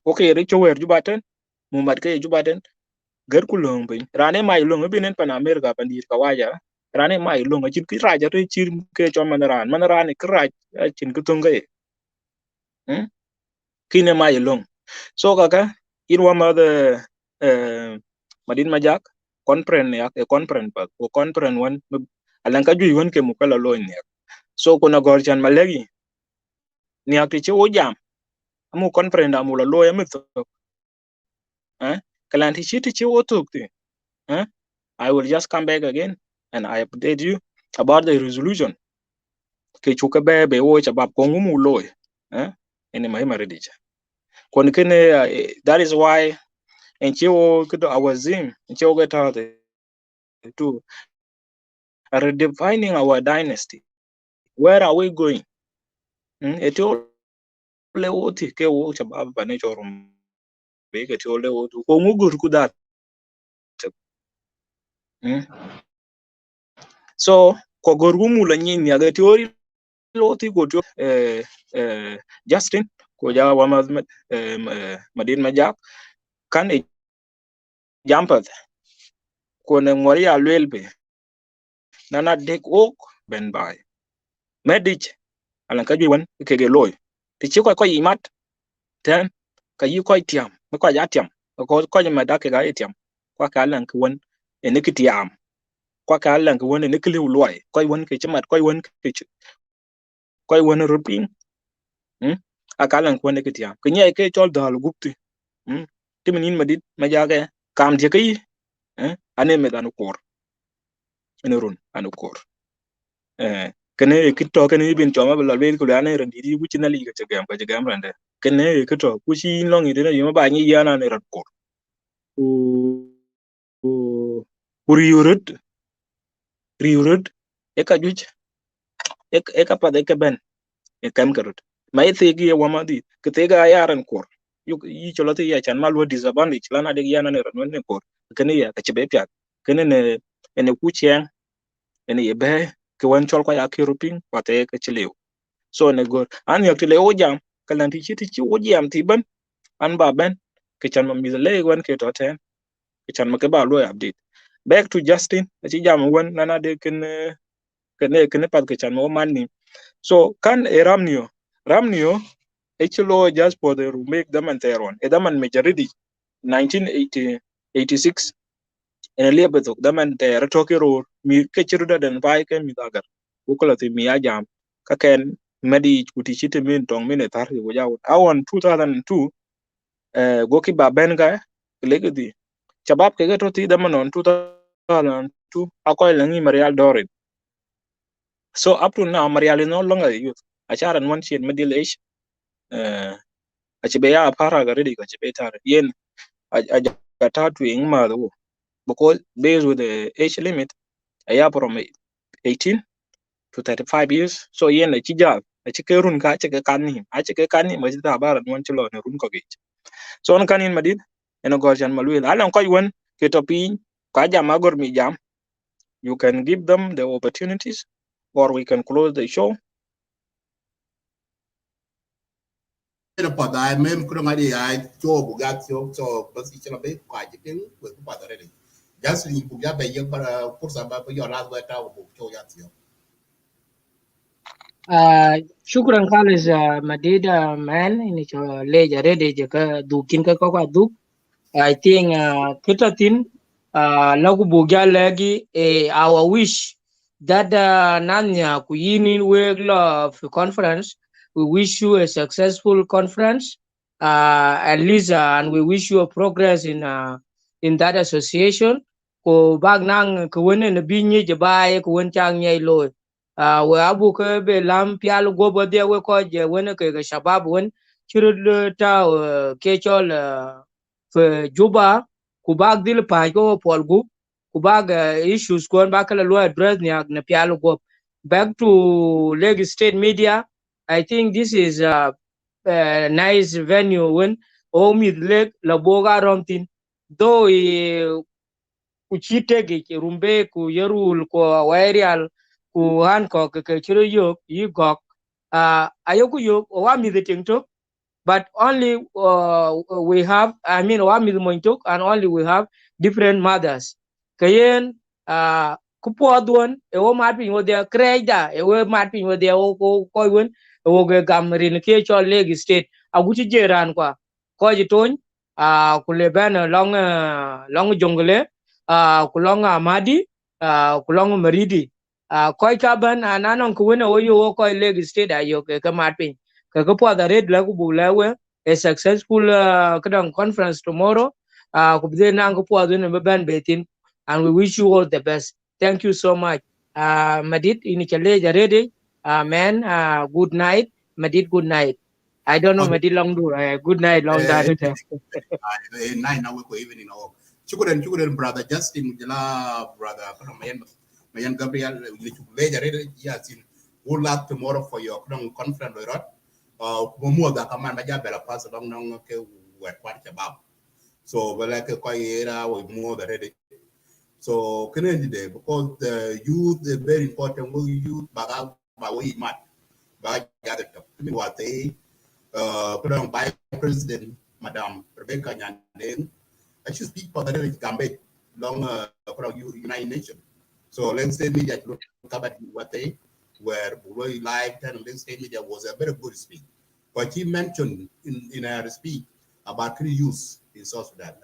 okay ri chower jubaten mu mat ke jubaten gar ku long bin rane mai long binen pan america pan dir ka waja rane mai long chin ki raja re chir ke chon man ran ki raj chin ku tunga kine mai long so kaka irwa ma the madin majak konpren ya e konpren pa ko konpren wan alan ka ju wan ke mu kala lo ne so kuna gorjan malegi ni akti che o jam amu konpren da mu la lo ya mit kalanti chiti che o tukti I will just come back again and I update you about the resolution ke chuka be wo chabab ko ngumu lo ene mai maredija kon kene that is why and chiwo kudo awazim chiwo gata to redefining our dynasty. Where are we going? Etio lewoti ke wo chabab bane chorum be ke tio lewotu ko mugur kudat. So ko gorgumu la nyini ya teori loti go to Justin ko ja wa madin majak kan e jampat ko ne ngori ya lwelbe nana dek ok ben bay medich alan ka jiwan ke ge loy ti chi ko yimat ten ka yi ko tiam ko ja tiam ko ma da ke ga tiam kwa ka lan ku won ene ki tiam kwa ka lan ku won ene ki loy ko won ke chimat ko won rupin akalan ku won ke tiam ke nye ke chol dal gupti ti min madit ma ja ke kam je kai ane me dan kor ene run anu kor kene kito kene bin choma bla le ko ane ran di ku chinali ga jagam rande kene kito ku chi long ide na yoma ba ni yana ne ran kor ku riurut e ka juj e ka pa de ka ben e kam karut mai te gi wa ma di ke te ga yaran kor yu yi cholote ya chan malwo disadvantage lana de yana ne ran ne kor kene ya ka chebe pya kene ne ene ku chen ene ye be ke wan chol ko ya kiruping wate ke chelew so ne gor an yok tele o jam kalan ti chiti chi o jam ti ban an ba ben ke chan ma mi le wan ke to ten ke chan ma ke ba lo update back to Justin chi jam wan nana de ken pat ke chan mo man ni so kan e ramnio e chilo just for the remake the man teron e the man majority 1986 en a little bit of them and the retoki road mi ke chiruda den bai ke mi dagar ukolo ti mi ajam ka ken medi kuti chite min tong min tar go jaw awon 2002 goki ba ben ga legedi chabab ke to ti dama non 2002 akoy langi marial dorin so up to now marial is no longer a youth acharan one shit middle age achibe ya para ga ready ka chibe tar yen ajata to ing ma do because based with the age limit aya from 18 to 35 years so yen a chijal a chike run ka chike kanni a chike kanni ma jita bara non chulo ne run ko ge so on kanin madin eno gorjan malwil alan koy won ke to pin ka jam agor mi jam you can give them the opportunities or we can close the show. But I mem kung ngadi ay cho bugat so basi chila be kwa jiting we ku pada ready just ni bugat be yung para kursa ba pa yo last ba ta bu cho ya tiyo Shukran khalis Madida man ini cho leja ready jaka dukin ka kwa duk. I think kitatin lagu bugya lagi our wish that nanya kuyini wegla of conference. We wish you a successful conference, at least, and we wish you a progress in that association. Ko bag nang kuwene na binye jabaye kuwen chang nyai loy. We abu ke be lam pial go bode we ko je wene ke shabab wen chirul ta ke chol fe juba ku bag dil pa ko polgu ku bag issues kon bakala lo address ni na pial go back to Leg State Media. I think this is a nice venue when o mid leg la boga romtin though ku chitege rumbe ku yerul ku wairial ku Hancock ke chiro yok yigok ayoku yok o wa mid tingtok but only we have I mean wa mid mointok and only we have different mothers kayen kupo adwon e wo mat pin wo dia kreida e wo mat pin wo dia o ko won wo ge gamrin ke cho leg state aguti jeran kwa ko ji ton ku le ben long jongle ku long amadi ku long maridi ko ka ban nanon ku wona wo yo ko leg state ayo ke ka mat pin ka ko po da red la ku bu la we a successful kadang conference tomorrow ku de nan ko po adwon be ban betin and we wish you all the best. Thank you so much. Madid ini chale jarede. Man, good night. Madid, good night. I don't know Madid long do. Good night, long time. nine now we ko even in all chukuren brother Justin jala brother kana mayan Gabriel ni chukule jare ya sin good luck tomorrow for your conference right mo da kaman ba ja bela pass long nong ke wet kwat chabab so bela ke ko era we mo da ready. So Kennedy because the youth is very important. We youth baga we mat baga gather to me what they by President Madam Rebecca Nyandeng. I should speak for the Gambia long from United Nations. So let's say media look about what they were live and let's say media was a very good speech. But he mentioned in her speech about youth in South Sudan,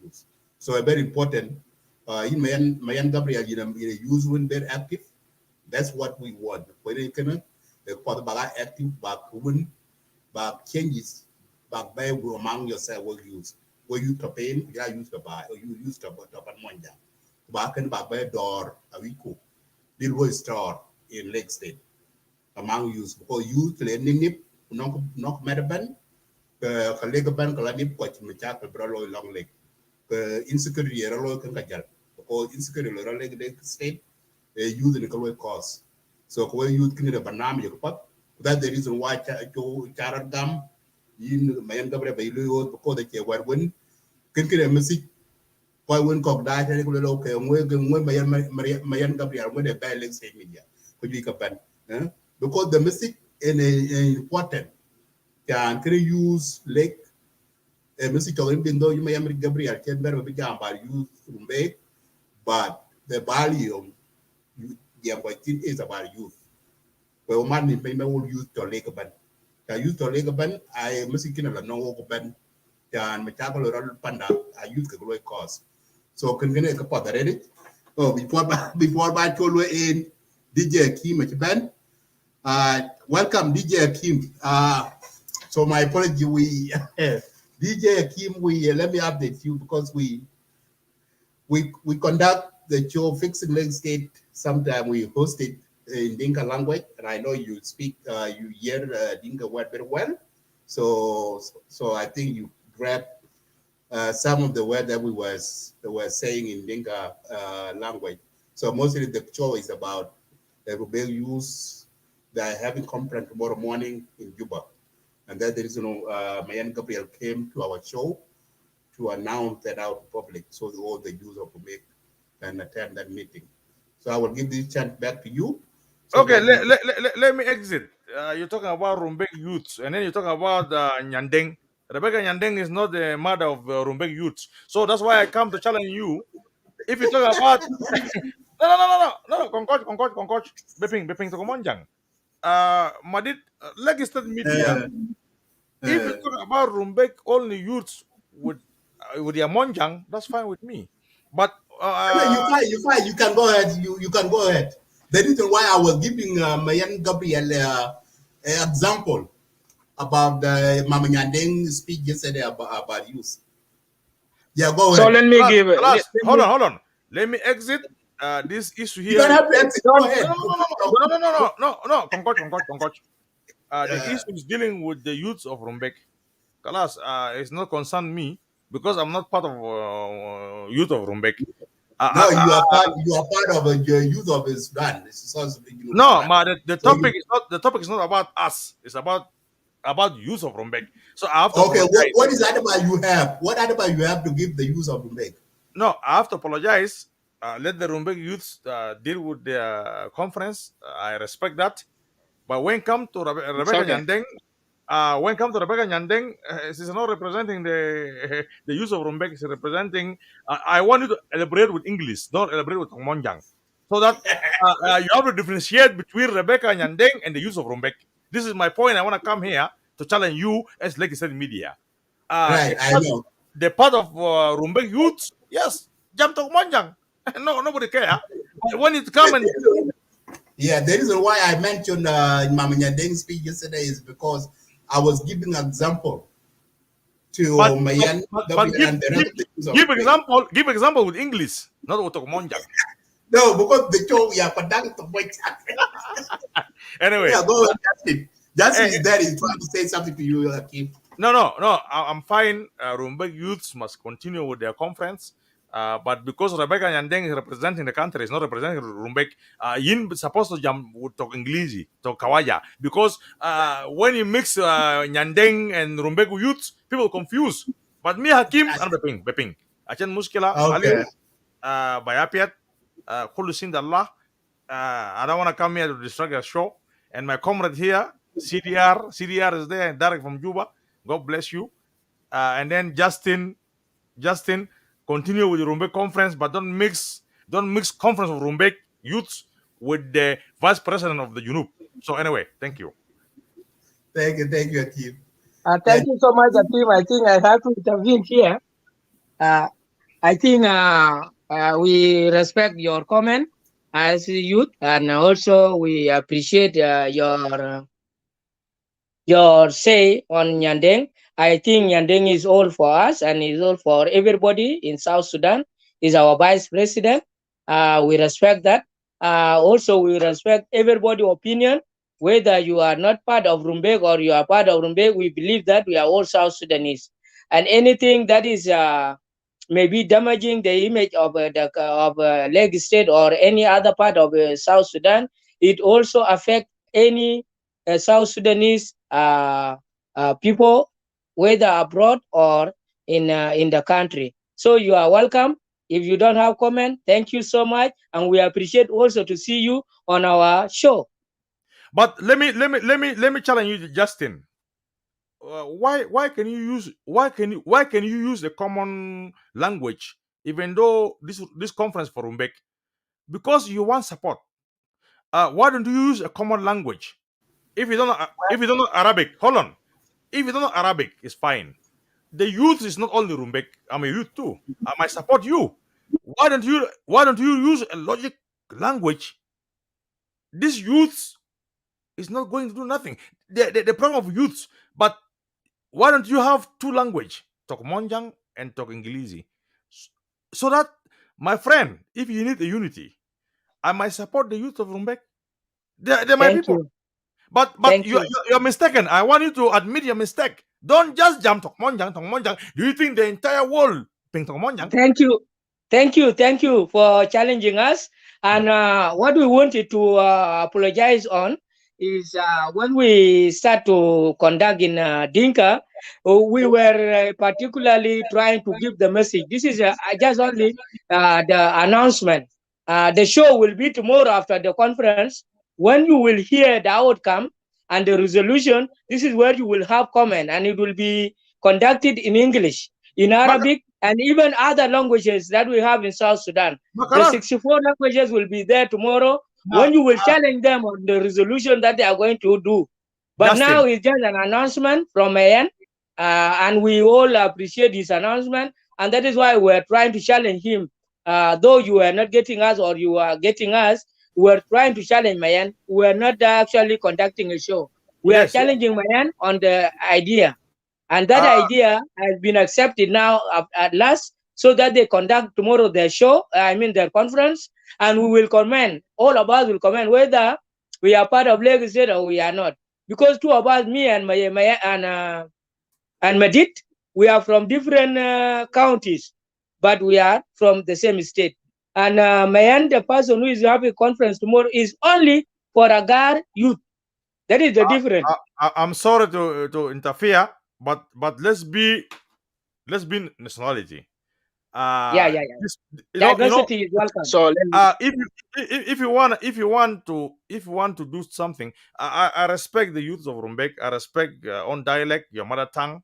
use. So a very important in Mayan Gabriel, use when they're active. That's what we want. When they can, for the baga active back when back changes back by among yourself will use. Where you to pain, yeah, use to buy or you use to put up on monja. Back and back by door a week. Did we store in Lake State among use because you claiming it, knock metaban, Kalegaban, Kalanip, Coach Machaka, Brolo, Long Lake. Insecurity error can kajal because insecurity error Lake State use the color cause. So when you can a banana you put that's the reason why Charagam in Mayan Gabriel because they were when can get a message why when cock died and okay and when Mayan Gabriel when they buy Lake State media could you can because the message is important can use Lake message talking even though you may have Gabriel can better be about use RUMBEK, but the value is about youth. Well, money may all use to Lake Ban. The use to Lake Ban, I must no ban, and Machakal or Panda, I use the great cause. So can get a pot already. Oh, before by Cholo in DJ Kim at Ben. Welcome DJ Kim. So my apology, we DJ Kim, we let me update you because we conduct the show Fixing Leg State. Sometime we host it in Dinka language, and I know you speak, you hear Dinka word very well. So I think you grab some of the word that we were saying in Dinka language. So mostly the show is about the rebel youth that are having conference tomorrow morning in Juba. And that there is Mayen Gabriel came to our show to announce that out in public so all the youth of Rumbek can attend that meeting. So I will give this chance back to you. So Okay, let me exit. You're talking about Rumbek youths, and then you talk about Nyandeng. Rebecca Nyandeng is not the mother of Rumbek youths. So that's why I come to challenge you. If you talk about no, concoch, beping to Monjang. Madid, legislative media. If you talk about Rumbek only youths with their Monjang, that's fine with me. But you can go ahead. You can go ahead. The reason why I was giving Mayan Gabriel an example about the Mama Nyandeng speech yesterday about youth. Yeah, go ahead. So let me give. Hold on. Let me exit this issue here. You don't have to exit. Go ahead. No. Concoch. The issue is dealing with the youths of Rumbek. Kalas, it's not concern me because I'm not part of youth of Rumbek. No, you are part of the youth of Sudan. No, the topic is not about us. It's about youth of Rumbek. So I have to okay. What is that about you have? What about you have to give the youth of Rumbek? No, I have to apologize. Let the Rumbek youths deal with their conference. I respect that. But when come to Rebecca Nyandeng, she's not representing the youth of Rumbek. She's representing. I want you to elaborate with English, not elaborate with Monjang, so that you have to differentiate between Rebecca Nyandeng and the youth of Rumbek. This is my point. I want to come here to challenge you as legislative media. Right, I know. The part of Rumbek youths, yes, jump to Monjang. No, nobody care. But when it come and yeah, the reason why I mentioned Mama Nyandeng's speech yesterday is because I was giving an example to Mayan. Give example with English, not with Monjang. No, because the show we are conducting. Anyway, yeah, go ahead, Justin. Justin is there. He's trying to say something to you, Kim. No. I'm fine. Rumbek youths must continue with their conference. But because Rebecca Nyandeng is representing the country, is not representing Rumbek, Yin supposed to jump would talk English, talk Kawaja. Because when you mix Nyandeng and Rumbek youths, people confuse. But me, Hakim, and Beping. Achan Muskila, Ali, Bayapiat, Kulusin Allah. I don't want to come here to distract the show. And my comrade here, CDR is there, Derek from Juba. God bless you. And then Justin, continue with the Rumbek conference, but don't mix conference of Rumbek youths with the vice president of the UNUP. So anyway, thank you. Thank you, Akeem. Thank you so much, Akeem. I think I have to intervene here. I think we respect your comment as a youth, and also we appreciate your say on Nyandeng. I think Nyandeng is all for us and is all for everybody in South Sudan. Is our vice president. We respect that. Also, we respect everybody's opinion. Whether you are not part of Rumbek or you are part of Rumbek, we believe that we are all South Sudanese. And anything that is maybe damaging the image of Leg State or any other part of South Sudan, it also affects any South Sudanese people, whether abroad or in the country. So you are welcome. If you don't have comment, thank you so much, and we appreciate also to see you on our show. But let me challenge you, Justin. Why can you use a common language even though this conference for Rumbek? Because you want support. Why don't you use a common language? If you don't know Arabic, hold on. If you don't know Arabic, it's fine. The youth is not only Rumbek. I'm a youth too. I might support you. Why don't you use a logic language? This youth is not going to do nothing. The problem of youths, but why don't you have two language, talk Monjang and talk Ingilizi, so that, my friend, if you need a unity, I might support the youth of Rumbek. They're my Thank people. you. But Thank you. you're mistaken. I want you to admit your mistake. Don't just jump talk Monjang, talk Monjang. Do you think the entire world ping talk Monjang? Thank you. Thank you for challenging us. And what we wanted to apologize on is when we start to conduct in Dinka, we were particularly trying to give the message. This is just only the announcement. The show will be tomorrow after the conference. When you will hear the outcome and the resolution, this is where you will have comment, and it will be conducted in English, in Maka- Arabic, and even other languages that we have in South Sudan. The Makalas, 64 languages will be there tomorrow now, when you will challenge them on the resolution that they are going to do. But now Justin, it's just an announcement from Mayen, and we all appreciate his announcement, and that is why we're trying to challenge him. Though you are not getting us or you are getting us, we're trying to challenge Mayen. We're not actually conducting a show. We are yes, challenging Mayen on the idea. And that uh, idea has been accepted now at last, so that they conduct tomorrow their show, their conference, and we will comment. All of us will comment whether we are part of Lagos State or we are not. Because two of us, me and and Madit, we are from different counties, but we are from the same state. And Mayan, the person who is having a conference tomorrow, is only for Agar youth. That is the difference. I'm sorry to interfere, but let's be nationality. Yeah, yeah, yeah. This, Diversity is welcome. So if you want to do something, I respect the youth of Rumbek. I respect own dialect, your mother tongue.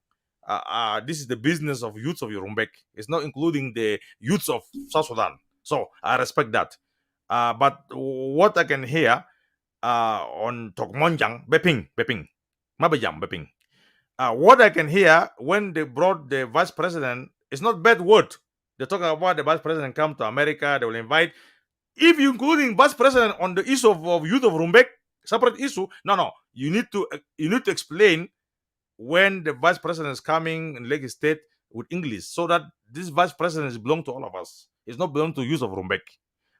This is the business of youths of Rumbek. It's not including the youths of South Sudan. So I respect that. But what I can hear on Tokmonjang, Beping, Mabajam, Beping. What I can hear when they brought the vice president, it's not bad word. They talk about the vice president come to America, they will invite. If you including vice president on the issue of youth of Rumbek, separate issue, no. You need to explain when the vice president is coming in Lagos State with English, so that this vice president is belong to all of us. It's not belong to youth of Rumbek.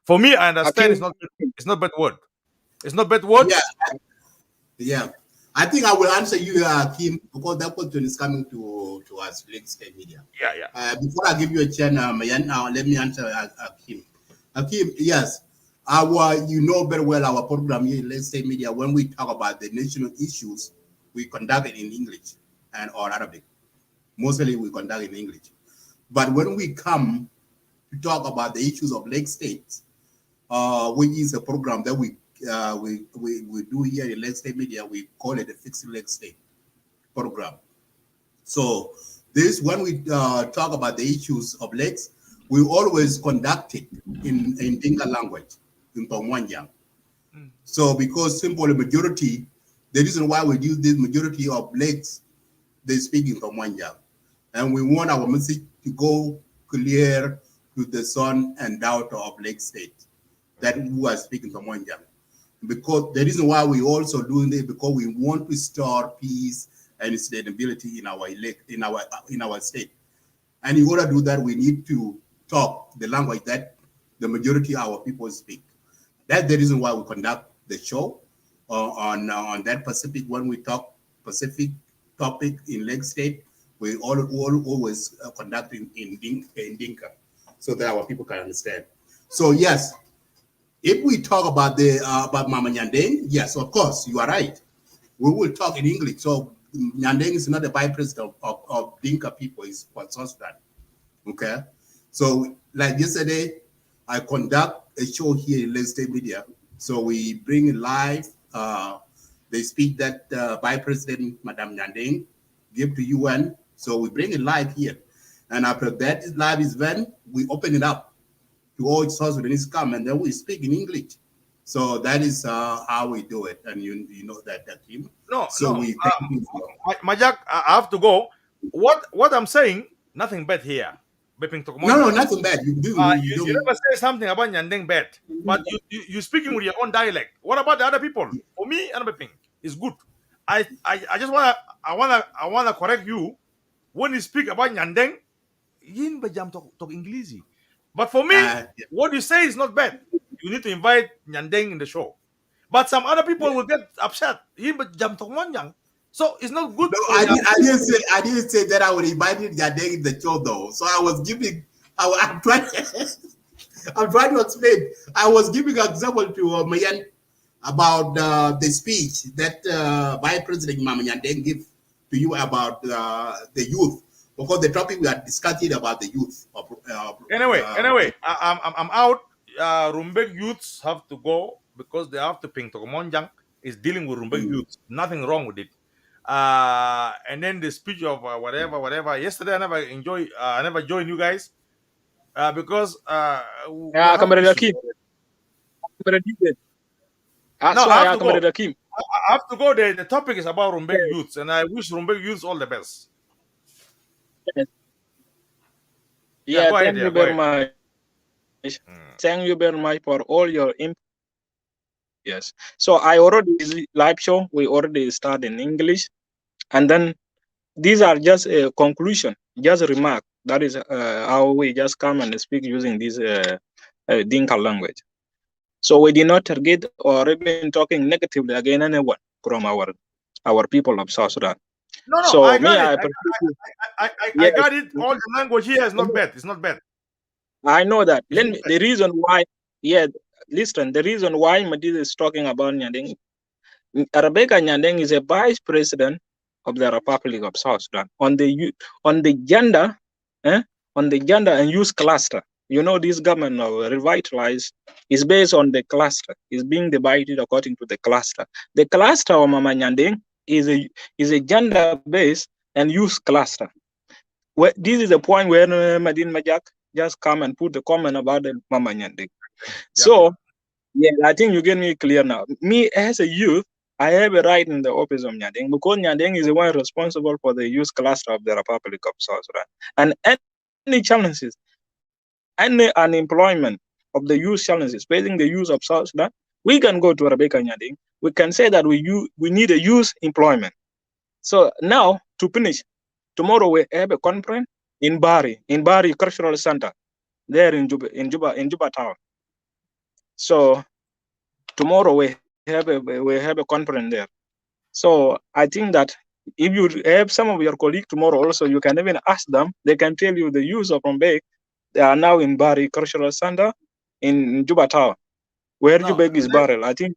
For me, I understand Hakim, it's not bad word. It's not bad word. Yeah, yeah. I think I will answer you, Kim, because that question is coming to us, Lake State Media. Yeah. Before I give you a chance, Mayan, let me answer Kim. Kim, yes, you know very well our program here in Lake State Media. When we talk about the national issues, we conduct it in English and or Arabic. Mostly we conduct in English. But when we come to talk about the issues of Lake State, which is a program that we do here in Lake State Media, we call it the Fixing Lake State program. So this, when we talk about the issues of lakes, we always conduct it in Dinka language, in Tongwanjang. So because simple majority, the reason why we do this majority of lakes, they speak in Tongwanjang. And we want our message to go clear to the son and daughter of Lake State that who are speaking Tongwanjang. Because the reason why we also doing this, because we want to store peace and stability in our state. And in order to do that, we need to talk the language that the majority of our people speak. That's the reason why we conduct the show on that Pacific. When we talk Pacific topic in Lake State, we always conduct in Dinka, so that our people can understand. So yes. If we talk about about Mama Nyandeng, yes, of course, you are right. We will talk in English. So Nyandeng is not the vice president of Dinka people, it's for South Sudan. Okay? So like yesterday, I conduct a show here in Lake State Media. So we bring it live the speech that Vice President Madam Nyandeng give to UN. So we bring it live here. And after that live event, we open it up to all South Sudanese come, and then we speak in English. So that is how we do it, and you know that team. No. We thank you for Majak, I have to go. What I'm saying, nothing bad here. No, nothing bad. You do. You You don't. never say something about Nyandeng bad, but you speaking with your own dialect. What about the other people? For me, another thing is good. I just wanna correct you when you speak about Nyandeng. Yin bajam talk English. But for me, Yeah. what you say is not bad. You need to invite Nyandeng in the show. But some other people will get upset. Yin bajam talk Monyang. So it's not good No, for your. I didn't say that I would invite Nyandeng in the show though. So I was giving. I'm trying. I'm trying to explain. I was giving an example to Mayan about the speech that Vice President Nyandeng gave to you about the youth, because the topic we are discussing about the youth. Anyway, I'm out. Rumbek youths have to go because they have to ping Tokomonjang is dealing with Rumbek youths. Nothing wrong with it. And then the speech of whatever. Yesterday I never joined you guys because we Yeah, have Comrade issues. Akim. Comrade Akim. No, So I have yeah, to go. Comrade Akim. I have to go. The topic is about Rumbek youths, and I wish Rumbek youths all the best. Yeah, Yeah, go ahead. thank Yeah, you go very ahead. much. Thank you very much for all your input. Yes. So I already live show. We already start in English, and then these are just a conclusion, just a remark. That is how we just come and speak using this Dinka language. So we did not target or even talking negatively against anyone from our people of South Sudan. No, So I me, got it. I appreciate you. I Yes, got it. All the language here is not bad. It's not bad. I know that. It's not bad. The reason why, yeah, listen, the reason why Madid is talking about Nyandeng, Rebecca Nyandeng is a vice president of the Republic of South Sudan on the gender, on the gender and youth cluster. You know, this government of revitalize is based on the cluster. Is being divided according to the cluster. The cluster of Mama Nyandeng is a gender based and youth cluster. This is the point where Madin Majak just come and put the comment about the Mama Nyandeng. So yeah, I think you get me clear now. Me as a youth, I have a right in the office of Nyandeng because Nyandeng is the one responsible for the youth cluster of the Republic of South Sudan. And any challenges, any unemployment of the youth challenges facing the youth of South Sudan, we can go to Rebecca Nyandeng. We can say that we need a youth employment. So now to finish, tomorrow we have a conference in Bari Cultural Center, there in Juba town. So tomorrow we have a conference there. So I think that if you have some of your colleagues tomorrow also, you can even ask them. They can tell you the use of Rumbek. They are now in Bari Cultural Center in Juba town, where No, Jubek is buried. I think.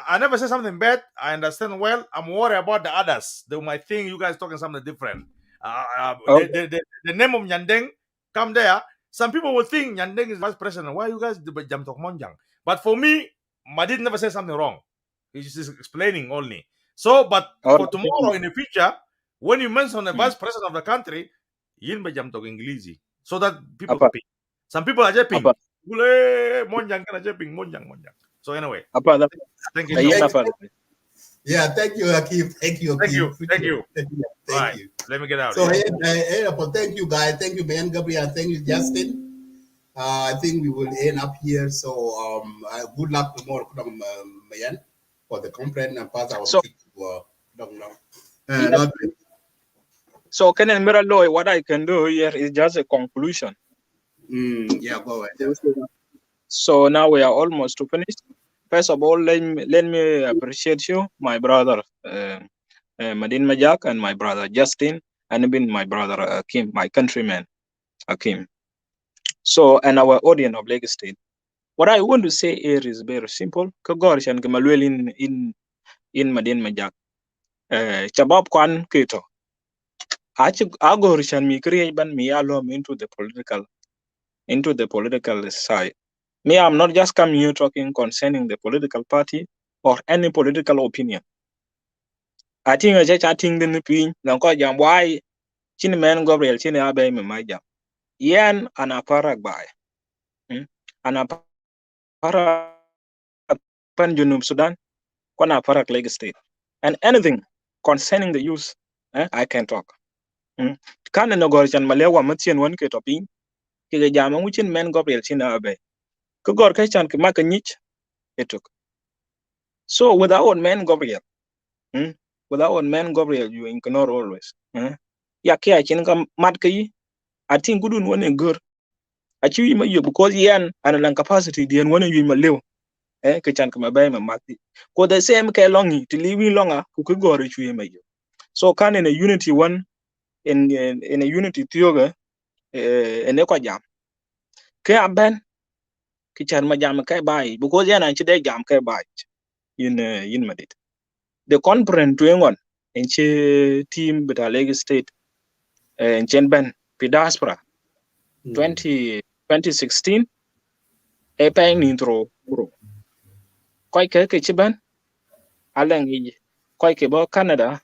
I never said something bad. I understand well. I'm worried about the others. They might think you guys talking something different. Okay. The name of Nyandeng come there. Some people will think Nyandeng is vice president. Why you guys jam talk Monjang? But for me, Madid never said something wrong. He's just explaining only. So, but for tomorrow in the future, when you mention the vice president of the country, yin ba jam talk English so that people Apa, copy. Some people are japping. apa, Monjang kana japping monjang. So anyway, apa. thank you so much. Yeah, thank you, Akim. Thank you, Akim. Thank you. Thank you. Let me get out. So, thank you, guys. Thank you, man, Gabriel. Thank you, Justin. I think we will end up here. So, good luck tomorrow, Mayan, for the conference and pass our So, so can I Miraloy, what I can do here is just a conclusion. Yeah, go ahead. So now we are almost to finish. First of all, let me appreciate you, my brother Madin Majak, and my brother Justin, and even my brother Akim, my countryman Akim. So, and our audience of Lagos State. What I want to say here is very simple. Kagorish and Gamalwell in Madin Majak. Chabab Kwan Kito. Agorish and me create ban me alum into the political side. Me, I'm not just coming here talking concerning the political party or any political opinion. I think I just chatting the pin, jam why chin man Gabriel chin abe me my jam. Yan an aparak by. An aparak pan Junub Sudan, kwana aparak Lagos State. And anything concerning the youth, I can talk. Kan no gor chan malewa matien won ke topin ke ga jama nguchin men Gabriel china abe ko gor ka chan ke makanyich etuk. So without men Gabriel, without men Gabriel you ignore always. Ya ke chin ka mat ke I think gudun won gur achi ma yo because yan an lan capacity dien won yu ma lew ke chan ka mabay ma mati ko the same ke longi to live longa ku ko gor chu ma yo. So kan in a unity one in a unity tioga ene ko jam ke aben ki chan ma jam ke bai because yana chi de jam ke bai in madit the conference to ngon en che team beta Lagos State en chen ben pi diaspora 2016 e pa ni intro bro koy ke chi ben alang yi koy ke bo Canada,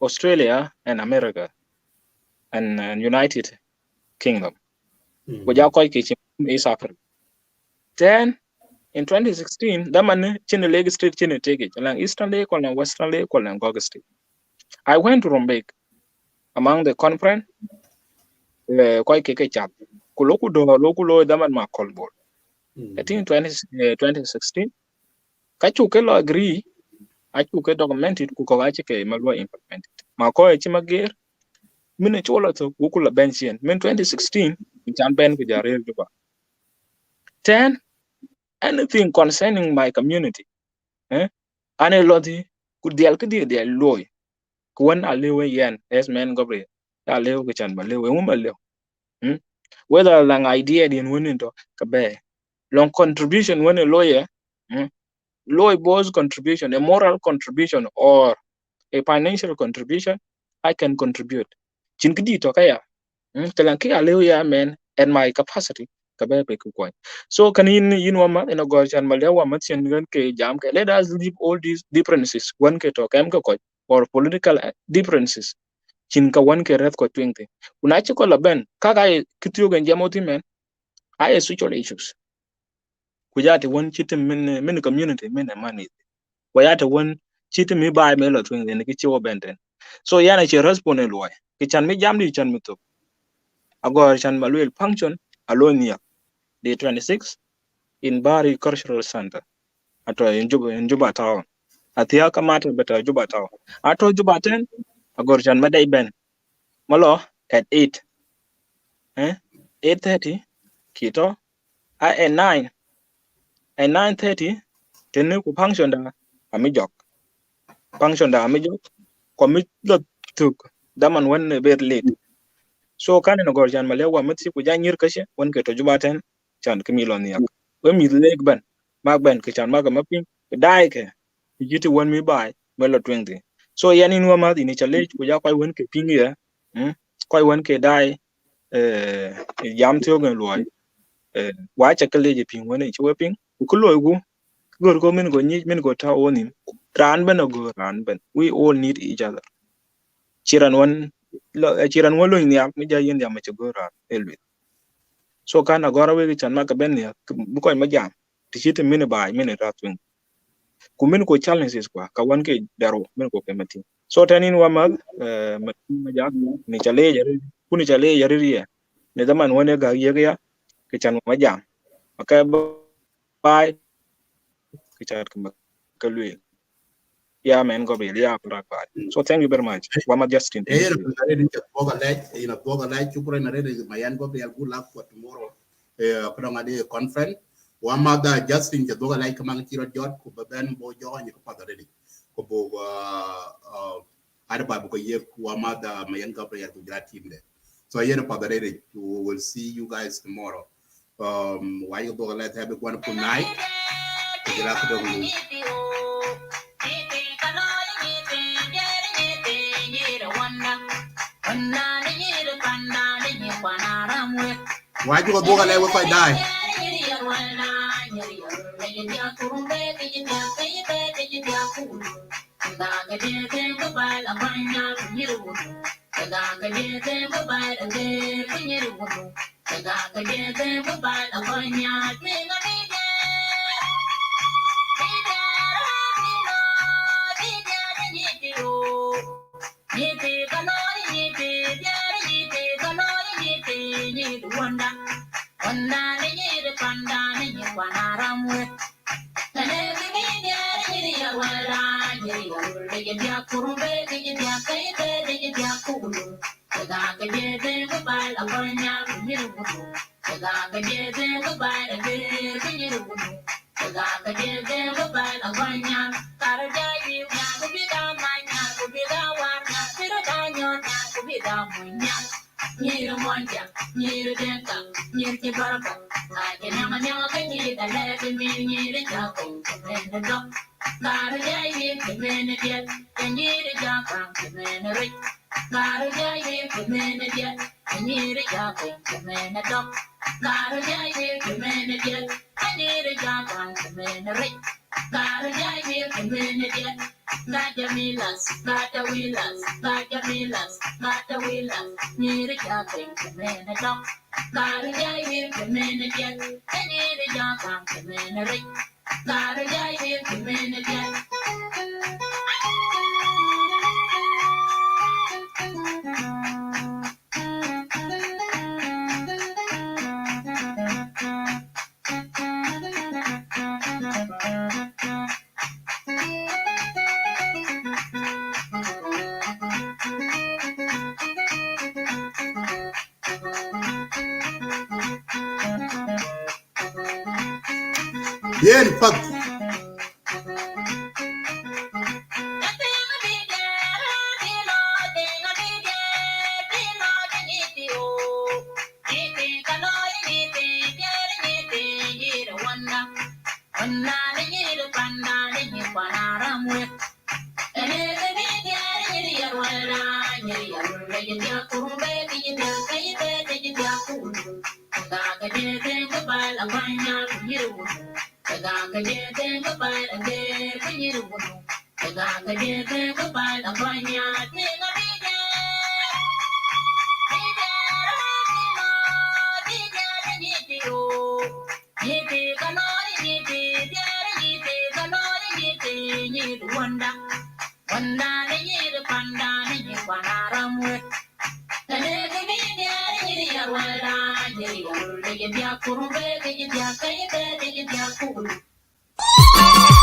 Australia and America and United Kingdom go ja koy ke chi East Africa. Then in 2016 the man chin Lagos State chin take it lang Eastern Lake or Western Lake or Gog State. I went to RUMBEK among the conference koy ke chat ku loku lo daman ma kolbol. I think 2016 ka chu ke lo agree a chu ke documented ku ko ga ke malwa implemented ma ko e chimagir mine chola to ku la benchien min 2016 chan ben ku jare juba 10 anything concerning my community ane lodi ku dial ke dia loy ku wan alewe yen as men Gabriel alewe ku chan balewe malewe whether lang idea din wonin to ka be long contribution when a lawyer lawyer boss contribution a moral contribution or a financial contribution I can contribute chin kidi to kaya telan ki alewe ya men and my capacity ka be ku koy so kan in wama in a go chan malewa matchen gan ke jam ke let us leave all these differences one ke to kam ko or political differences chin ka one ke red ko twinti una chi ko la ben kaga kitiyo gan jamoti men I social issues kujate one chitim min community min money wayate one chitim mi bay me lo twing ne ki chiwo benten so yana che respond loy ki chan mi jam di chan mi to agor chan malwel function alonia day 26 in Bari Cultural Center ato in Juba town atia kamata beta Juba town ato Juba 10 agor chan madai ben malo at 8 8:30 kito at 9 at 9:30 tenu ku function da amijok function da amijok commit the took daman when bed late so kan no gor jan malewa mitsi ku janyir kashe won ke to Juba 10 chan kimilon yak we mi leg ban mag ben ke chan maga mapin dai ke yiti won mi bai melo 20 so yani no ma ni chale ku ja koy won ke pingi ya koy won ke dai yam tio gen loy wa cha kale je pin won chi we pin ku loy gu gor ko min go ni min go ta onim ran ben go ran ben we all need each other chiran won lo ni mi ja yin ya ma che go ran elwi so kana gora we chan ma ka ben ya bu koy ma jam ti chite min bai min ra twin ku min ko challenges kwa ka wan ke daro min ko ke mati so tanin wa ma ma ja ni chale ya ku ni chale ya ri ne zaman wone ga ye ya ke chan ma jam ka bai ke chan ka lwi yeah man go be yeah black bad so thank you very much wa ma Justin chukura na rede mayan go be good luck for tomorrow kudanga de conference wa mother Justin ke doga like mang tiro jot ku ben bo jo ni ko pada rede ko bo ada ba ko ye wa mother mayan go be ku gra team de so yen pada rede we will see you guys tomorrow why you doga like have a wonderful night kujira ko do why you go doga like we fight die Yippee, Yen fuck.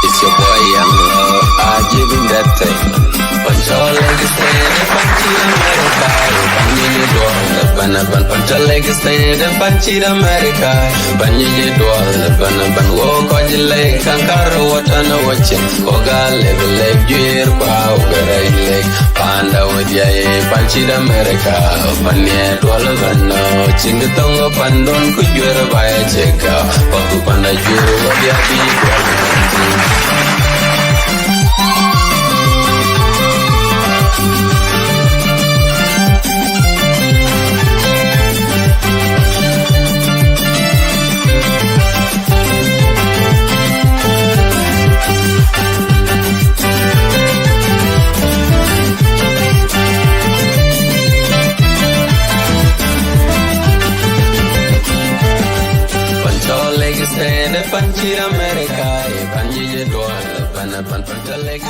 It's your boy Young Love, I give him that thing. Control like a stand, punch it America. Banyi dwal, control like a stand, punch it America. Banyi dwal, wo kojile, kankaro watana watchin. Koga level like gear, pow, garai like panda wadiaye, punch it America. Banyi dwal, chingatonga pandon kujura baya cheka. Paku panda juru wadiabi dwal. Panchir America, Panji Dwal, Panapan Pantalex.